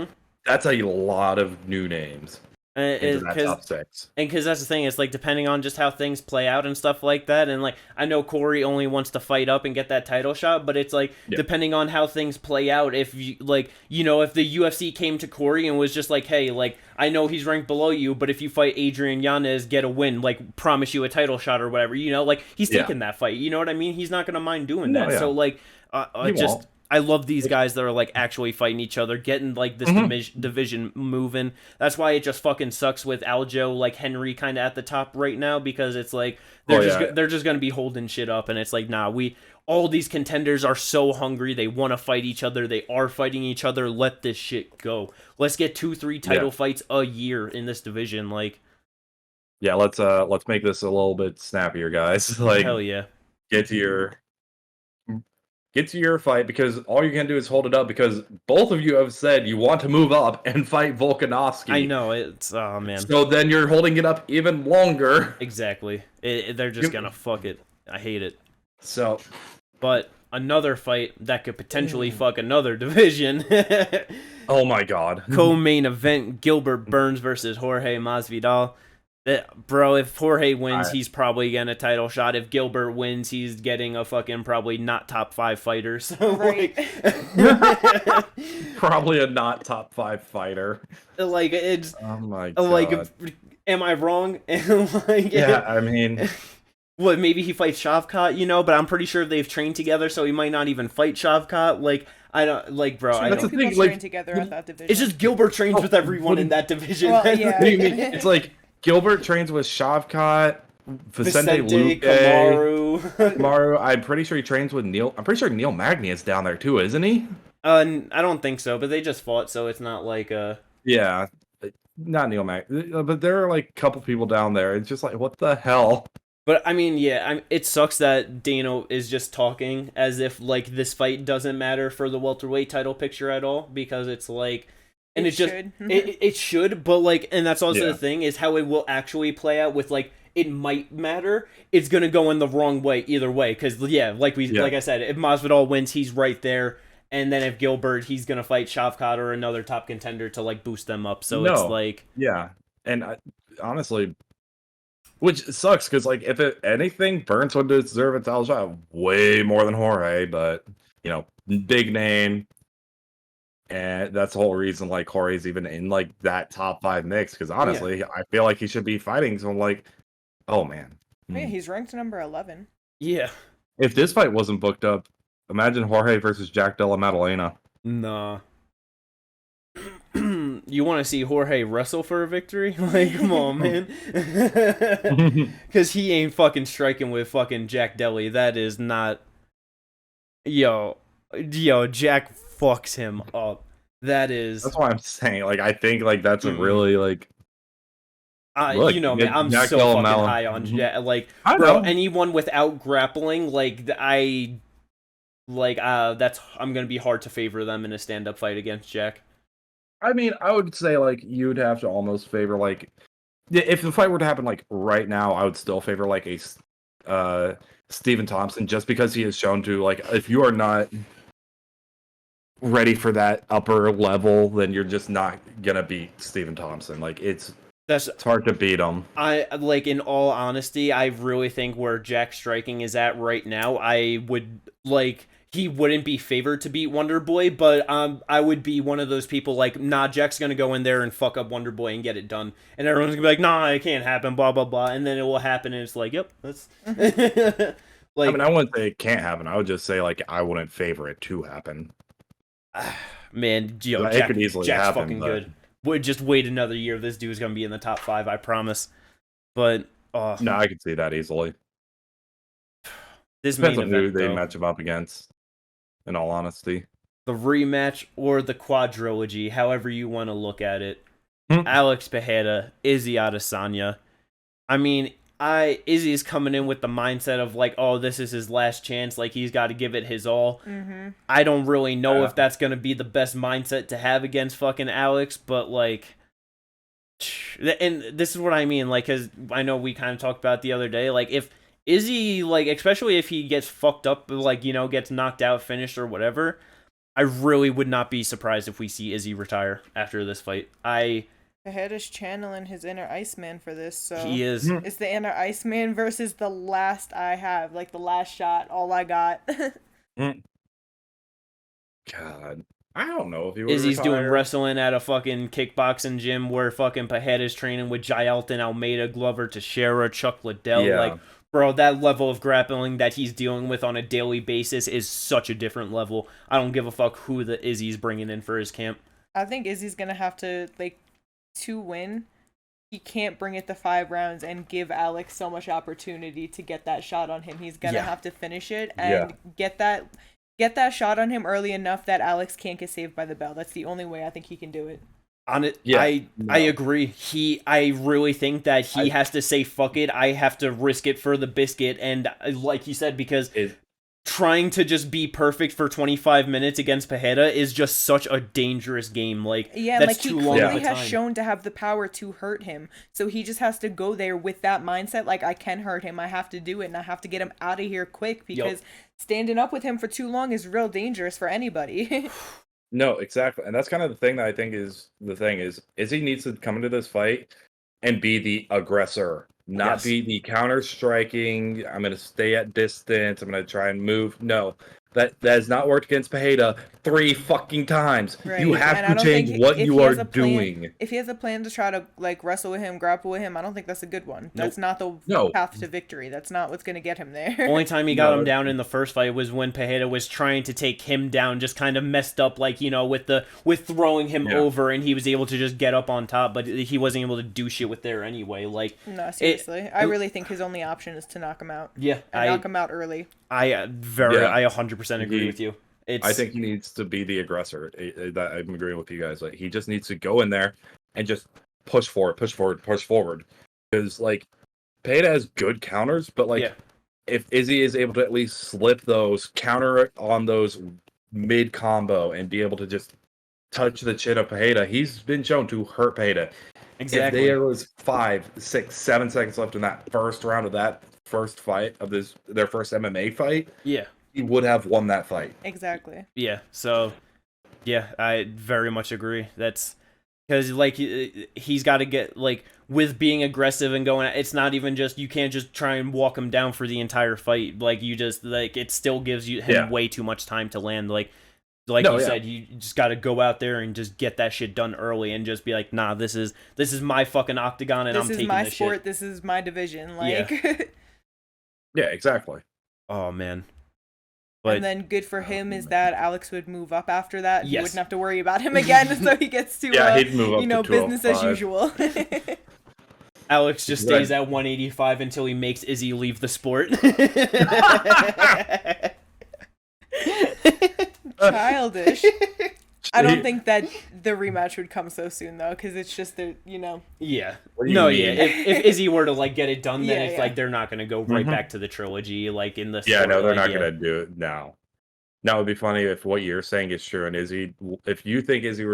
that's a lot of new names into that top 6. And because that's the thing, it's like depending on just how things play out and stuff like that. And like I know Corey only wants to fight up and get that title shot, but it's like depending on how things play out. If you like, if the UFC came to Corey and was just like, hey, like I know he's ranked below you, but if you fight Adrian Yanez, get a win, like promise you a title shot or whatever, like he's taking that fight. You know what I mean? He's not gonna mind doing that. So like, I love these guys that are like actually fighting each other, getting like this division moving. That's why it just fucking sucks with Aljo, like Henry, kind of at the top right now, because it's like they're just gonna be holding shit up, and it's like all these contenders are so hungry, they want to fight each other, they are fighting each other. Let this shit go. Let's get 2-3 title fights a year in this division, like. Yeah, let's make this a little bit snappier, guys. Like, hell yeah, get to your fight, because all you're gonna do is hold it up, because both of you have said you want to move up and fight Volkanovski. I know, it's oh man. So then you're holding it up even longer. Exactly. They're just gonna fuck it. I hate it. So, but another fight that could potentially fuck another division. Oh my god. Co-main event: Gilbert Burns versus Jorge Masvidal. Bro, if Jorge wins, he's probably getting a title shot. If Gilbert wins, he's getting a fucking probably not top 5 fighter. So right. Probably a not top 5 fighter. Like it's. Oh my god. Like, am I wrong? Like, yeah, I mean. What, maybe he fights Shavkat, but I'm pretty sure they've trained together, so he might not even fight Shavkat. Like, I don't, like, bro, I don't. That's the thing, like, together at that division. It's just Gilbert trains with everyone in that division. Well, yeah. What do you mean? It's like Gilbert trains with Shavkat, Vicente Luque, Kamaru. I'm pretty sure he trains with Neil. I'm pretty sure Neil Magny is down there too, isn't he? I don't think so, but they just fought, so it's not like Yeah, not Neil Magny, but there are like a couple people down there. It's just like, what the hell? But I mean, yeah, it sucks that Dano is just talking as if like this fight doesn't matter for the welterweight title picture at all, because it's like, and it should, but like, and that's also the thing is how it will actually play out with like it might matter. It's gonna go in the wrong way either way, because like I said, if Masvidal wins, he's right there, and then if Gilbert, he's gonna fight Shavkat or another top contender to like boost them up. So it's like and honestly. Which sucks, because, like, if anything, Burns would deserve a title shot way more than Jorge, but, big name. And that's the whole reason, like, Jorge's even in, like, that top 5 mix, because, honestly, I feel like he should be fighting, so I'm like, oh, man. Yeah, he's ranked number 11. Yeah. If this fight wasn't booked up, imagine Jorge versus Jack Della Maddalena. Nah. You want to see Jorge wrestle for a victory? Like, come on, man. Because he ain't fucking striking with fucking Jack Deli. That is not... Yo, Jack fucks him up. That's why I'm saying, like, I think, like, that's a really, like... Look, man, I'm Jack so fucking high on Jack. Like, bro, anyone without grappling, like, I'm gonna be hard to favor them in a stand-up fight against Jack. I mean, I would say, like, you'd have to almost favor, like, if the fight were to happen like right now, I would still favor like a Stephen Thompson, just because he has shown to, like, if you are not ready for that upper level, then you're just not gonna beat Stephen Thompson. Like it's hard to beat him. I like, in all honesty, I really think where Jack's striking is at right now, I would like, he wouldn't be favored to beat Wonder Boy, but I would be one of those people like, nah, Jack's gonna go in there and fuck up Wonder Boy and get it done, and everyone's gonna be like, nah, it can't happen, blah blah blah, and then it will happen, and it's like, yep, that's. Like, I mean, I wouldn't say it can't happen. I would just say like I wouldn't favor it to happen. Man, yo, it could easily Jack's happen, fucking but... good. Would just wait another year. This dude's gonna be in the top 5, I promise. But no, I could see that easily. This depends main on who event, they though, match him up against. In all honesty, the rematch or the quadrilogy, however you want to look at it. Hmm. Alex Pereira, Izzy Adesanya. I mean, Izzy's coming in with the mindset of like, oh, this is his last chance. Like, he's got to give it his all. Mm-hmm. I don't really know if that's gonna be the best mindset to have against fucking Alex, but like, and this is what I mean, like, because I know we kind of talked about it the other day, like, if Izzy, like, especially if he gets fucked up, like, you know, gets knocked out, finished, or whatever, I really would not be surprised if we see Izzy retire after this fight. Pereira's channeling his inner Iceman for this, so... He is. It's the inner Iceman versus the last I have, like, the last shot, all I got. God. I don't know if he would Izzy's retire. doing wrestling at a fucking kickboxing gym where fucking Pereira's training with Jailton, Almeida, Glover, Teixeira, Chuck Liddell. Yeah. Like, bro, that level of grappling that he's dealing with on a daily basis is such a different level. I don't give a fuck who the Izzy's bringing in for his camp. I think Izzy's gonna have to, like, to win, he can't bring it to 5 rounds and give Alex so much opportunity to get that shot on him. He's gonna have to finish it and get that shot on him early enough that Alex can't get saved by the bell. That's the only way I think he can do it. On it, I agree. I really think that he has to say fuck it. I have to risk it for the biscuit, and like you said, because trying to just be perfect for 25 minutes against Pereira is just such a dangerous game. Like, that's like, too he long of a clearly has time. shown to have the power to hurt him, so he just has to go there with that mindset. Like, I can hurt him. I have to do it, and I have to get him out of here quick, because standing up with him for too long is real dangerous for anybody. No, exactly. And that's kind of the thing that I think is the thing is Izzy needs to come into this fight and be the aggressor, not be the counter striking. I'm going to stay at distance. I'm going to try and move. No, that has not worked against Pereira 3 fucking times. Right. You have to change what you are doing. If he has a plan to try to, like, wrestle with him, grapple with him, I don't think that's a good one. That's not the path to victory. That's not what's going to get him there. Only time he got him down in the first fight was when Pereira was trying to take him down, just kind of messed up, like, you know, with throwing him over, and he was able to just get up on top, but he wasn't able to do shit with there anyway. Like, no, seriously. I really think his only option is to knock him out. Yeah. And knock him out early. I 100% agree with you. I think he needs to be the aggressor. I'm agreeing with you guys. Like, he just needs to go in there and just push forward. Because, like, Pereira has good counters, but, like, if Izzy is able to at least slip those, counter on those mid combo, and be able to just touch the chin of Pereira, he's been shown to hurt Pereira. Exactly. If there was 5, 6, 7 seconds left in that first round of that first fight of their first MMA fight, he would have won that fight. Exactly. Yeah. So, yeah, I very much agree. That's because, like, he's got to get, like, with being aggressive and going. It's not even just, you can't just try and walk him down for the entire fight. Like, you just, like, it still gives him way too much time to land. Like you said, you just got to go out there and just get that shit done early and just be like, nah, this is my fucking octagon, and I'm taking this shit. This is my sport. This is my division. Like, yeah, exactly. Oh man. And then good for him is that Alex would move up after that. He wouldn't have to worry about him again, so he gets to he'd move up to business as usual. Alex just stays at 185 until he makes Izzy leave the sport. Childish. I don't think that the rematch would come so soon, though, because it's just the, Yeah. If Izzy were to, like, get it done, then it's like they're not going to go right back to the trilogy, like, in the Yeah, no, they're not going to do it now. Now, it would be funny if what you're saying is true, and if you think Izzy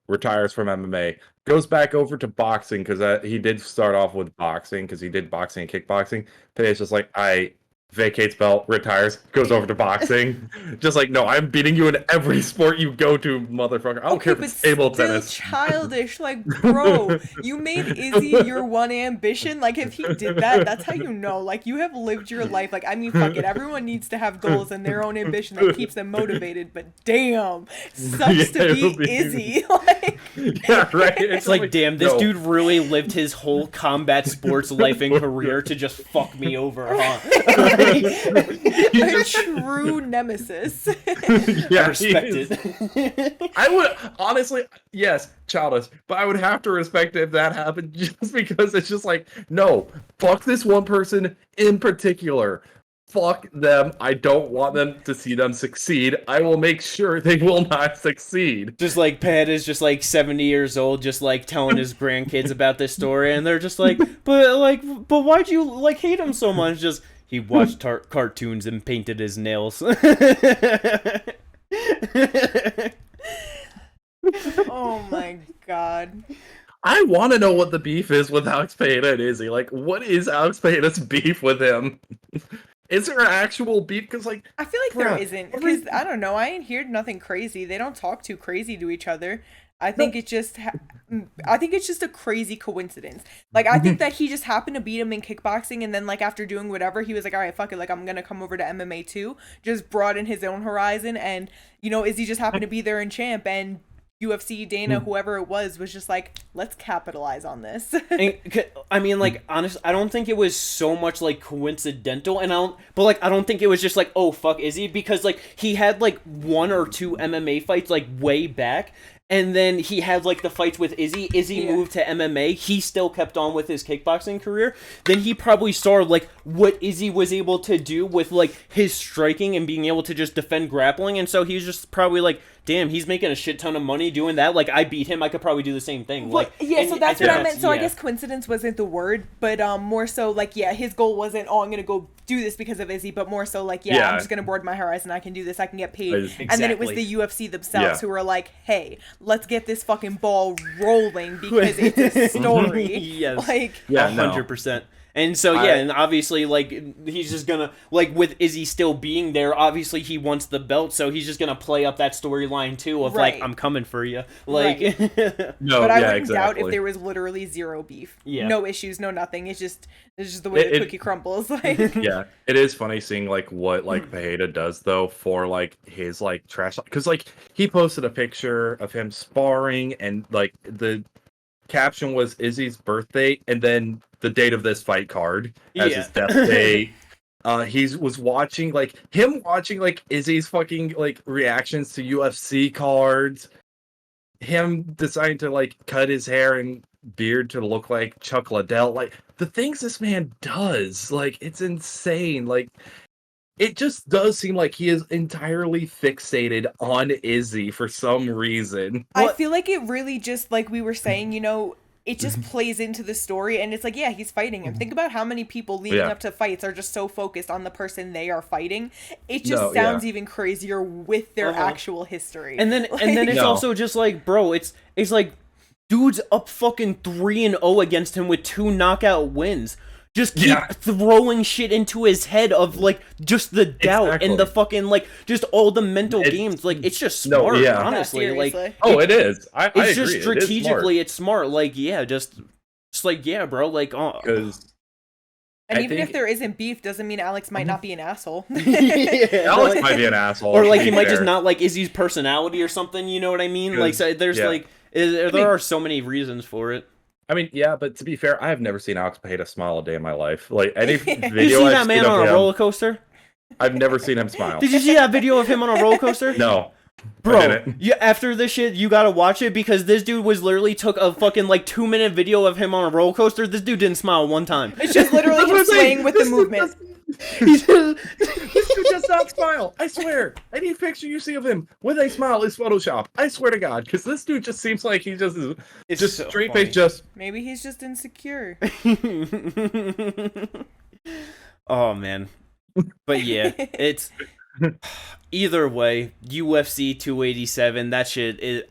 retires from MMA, goes back over to boxing because he did start off with boxing because he did boxing and kickboxing. Pei's just like, I vacates belt, retires, goes over to boxing. Just like, no, I'm beating you in every sport you go to, motherfucker. I don't care if it's table tennis. Childish, like, bro, you made Izzy your one ambition. Like, if he did that, that's how you know. Like, you have lived your life. Like, I mean, fuck it. Everyone needs to have goals and their own ambition that keeps them motivated. But damn, sucks to be Izzy. Like, yeah, right. It's like, damn, this dude really lived his whole combat sports life and career to just fuck me over, huh? A true nemesis. Yeah, I respect it. I would honestly, yes, childish, but I would have to respect it if that happened, just because it's just like, no, fuck this one person in particular. Fuck them. I don't want them to see them succeed. I will make sure they will not succeed. Just like Pat is just like 70 years old, just like telling his grandkids about this story, and they're just like, but why'd you like hate him so much? Just he watched cartoons and painted his nails. Oh my god. I want to know what the beef is with Alex Pereira and Izzy. Like, what is Alex Pereira's beef with him? Is there an actual beef? Because, like, I feel like there isn't. Because, I don't know, I ain't heard nothing crazy. They don't talk too crazy to each other. I think it's just a crazy coincidence. Like, I think that he just happened to beat him in kickboxing, and then, like, after doing whatever, he was like, all right, fuck it, like, I'm gonna come over to MMA too. Just broaden his own horizon, and, Izzy just happened to be there in champ, and UFC, Dana, whoever it was just like, let's capitalize on this. I mean, like, honestly, I don't think it was so much, like, coincidental, and I don't think it was just like, oh, fuck Izzy, because, like, he had, like, 1 or 2 MMA fights, like, way back, and then he had, like, the fights with Izzy. Izzy moved to MMA. He still kept on with his kickboxing career. Then he probably saw, like, what Izzy was able to do with, like, his striking and being able to just defend grappling. And so he was just probably like, damn, he's making a shit ton of money doing that. Like, I beat him. I could probably do the same thing. Like, yeah, so that's what I meant. So I guess coincidence wasn't the word, but more so, like, yeah, his goal wasn't, oh, I'm going to go do this because of Izzy, but more so, like, I'm just going to broaden my horizon. I can do this. I can get paid. Exactly. And then it was the UFC themselves who were like, hey, let's get this fucking ball rolling because it's a story. Yes. Like, 100%. And so, and obviously, like, he's just gonna, like, with Izzy still being there, obviously he wants the belt, so he's just gonna play up that storyline, too, of, like, I'm coming for you. Like, no, but I wouldn't doubt if there was literally zero beef. Yeah. No issues, no nothing. It's just the way the cookie crumbles. Like, yeah, it is funny seeing, like, what, like, Pereira does, though, for, like, his, like, trash, because, like, he posted a picture of him sparring, and, like, the caption was Izzy's birthday, and then the date of this fight card as his death date. He was watching Izzy's fucking, like, reactions to UFC cards, him deciding to, like, cut his hair and beard to look like Chuck Liddell, like, the things this man does, like, it's insane. Like, it just does seem like he is entirely fixated on Izzy for some reason. I feel like it really just, like we were saying, it just plays into the story, and it's like, yeah, he's fighting him. Think about how many people leading up to fights are just so focused on the person they are fighting. It just sounds even crazier with their actual history. And then it's also just like, bro, it's like, dude's up fucking 3-0 against him with 2 knockout wins. Just keep throwing shit into his head of, like, just the doubt and the fucking, like, just all the mental games. Like, it's just smart, honestly. No, like, it is. I agree. Just strategically, it's smart. Like, just like, yeah, bro. Like, because. And even if there isn't beef, doesn't mean Alex might not be an asshole. Alex might be an asshole. Or, like, he might just not like Izzy's personality or something, you know what I mean? Like, so there's, like, there are so many reasons for it. I mean, yeah, but to be fair, I have never seen Alex Pereira smile a day in my life. Like, any video Did you see that man on a roller coaster? I've never seen him smile. Did you see that video of him on a roller coaster? No. Bro, after this shit, you gotta watch it, because this dude literally took a fucking, like, 2-minute video of him on a roller coaster. This dude didn't smile one time. It's just literally him swaying with the movement. This dude does not smile. I swear. Any picture you see of him with a smile is Photoshop. I swear to God, because this dude just seems like he just is. It's just so straight face. Just maybe he's just insecure. Oh man, but yeah, it's Either way, UFC 287, that shit is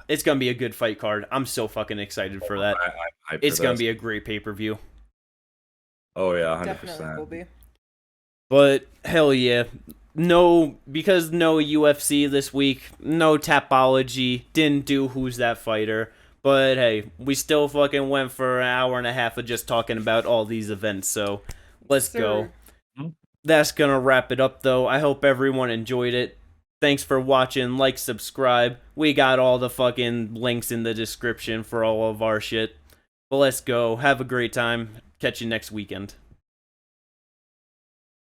it's gonna be a good fight card. I'm so fucking excited for that. I'm hyped It's for gonna this. be a great pay-per-view. Oh yeah, 100%. Definitely will be. But hell yeah. Because no UFC this week, no Tapology, didn't do Who's That Fighter. But hey, we still fucking went for an hour and a half of just talking about all these events, so let's go. That's gonna wrap it up though. I hope everyone enjoyed it. Thanks for watching, like, subscribe. We got all the fucking links in the description for all of our shit. But let's go. Have a great time. Catch you next weekend.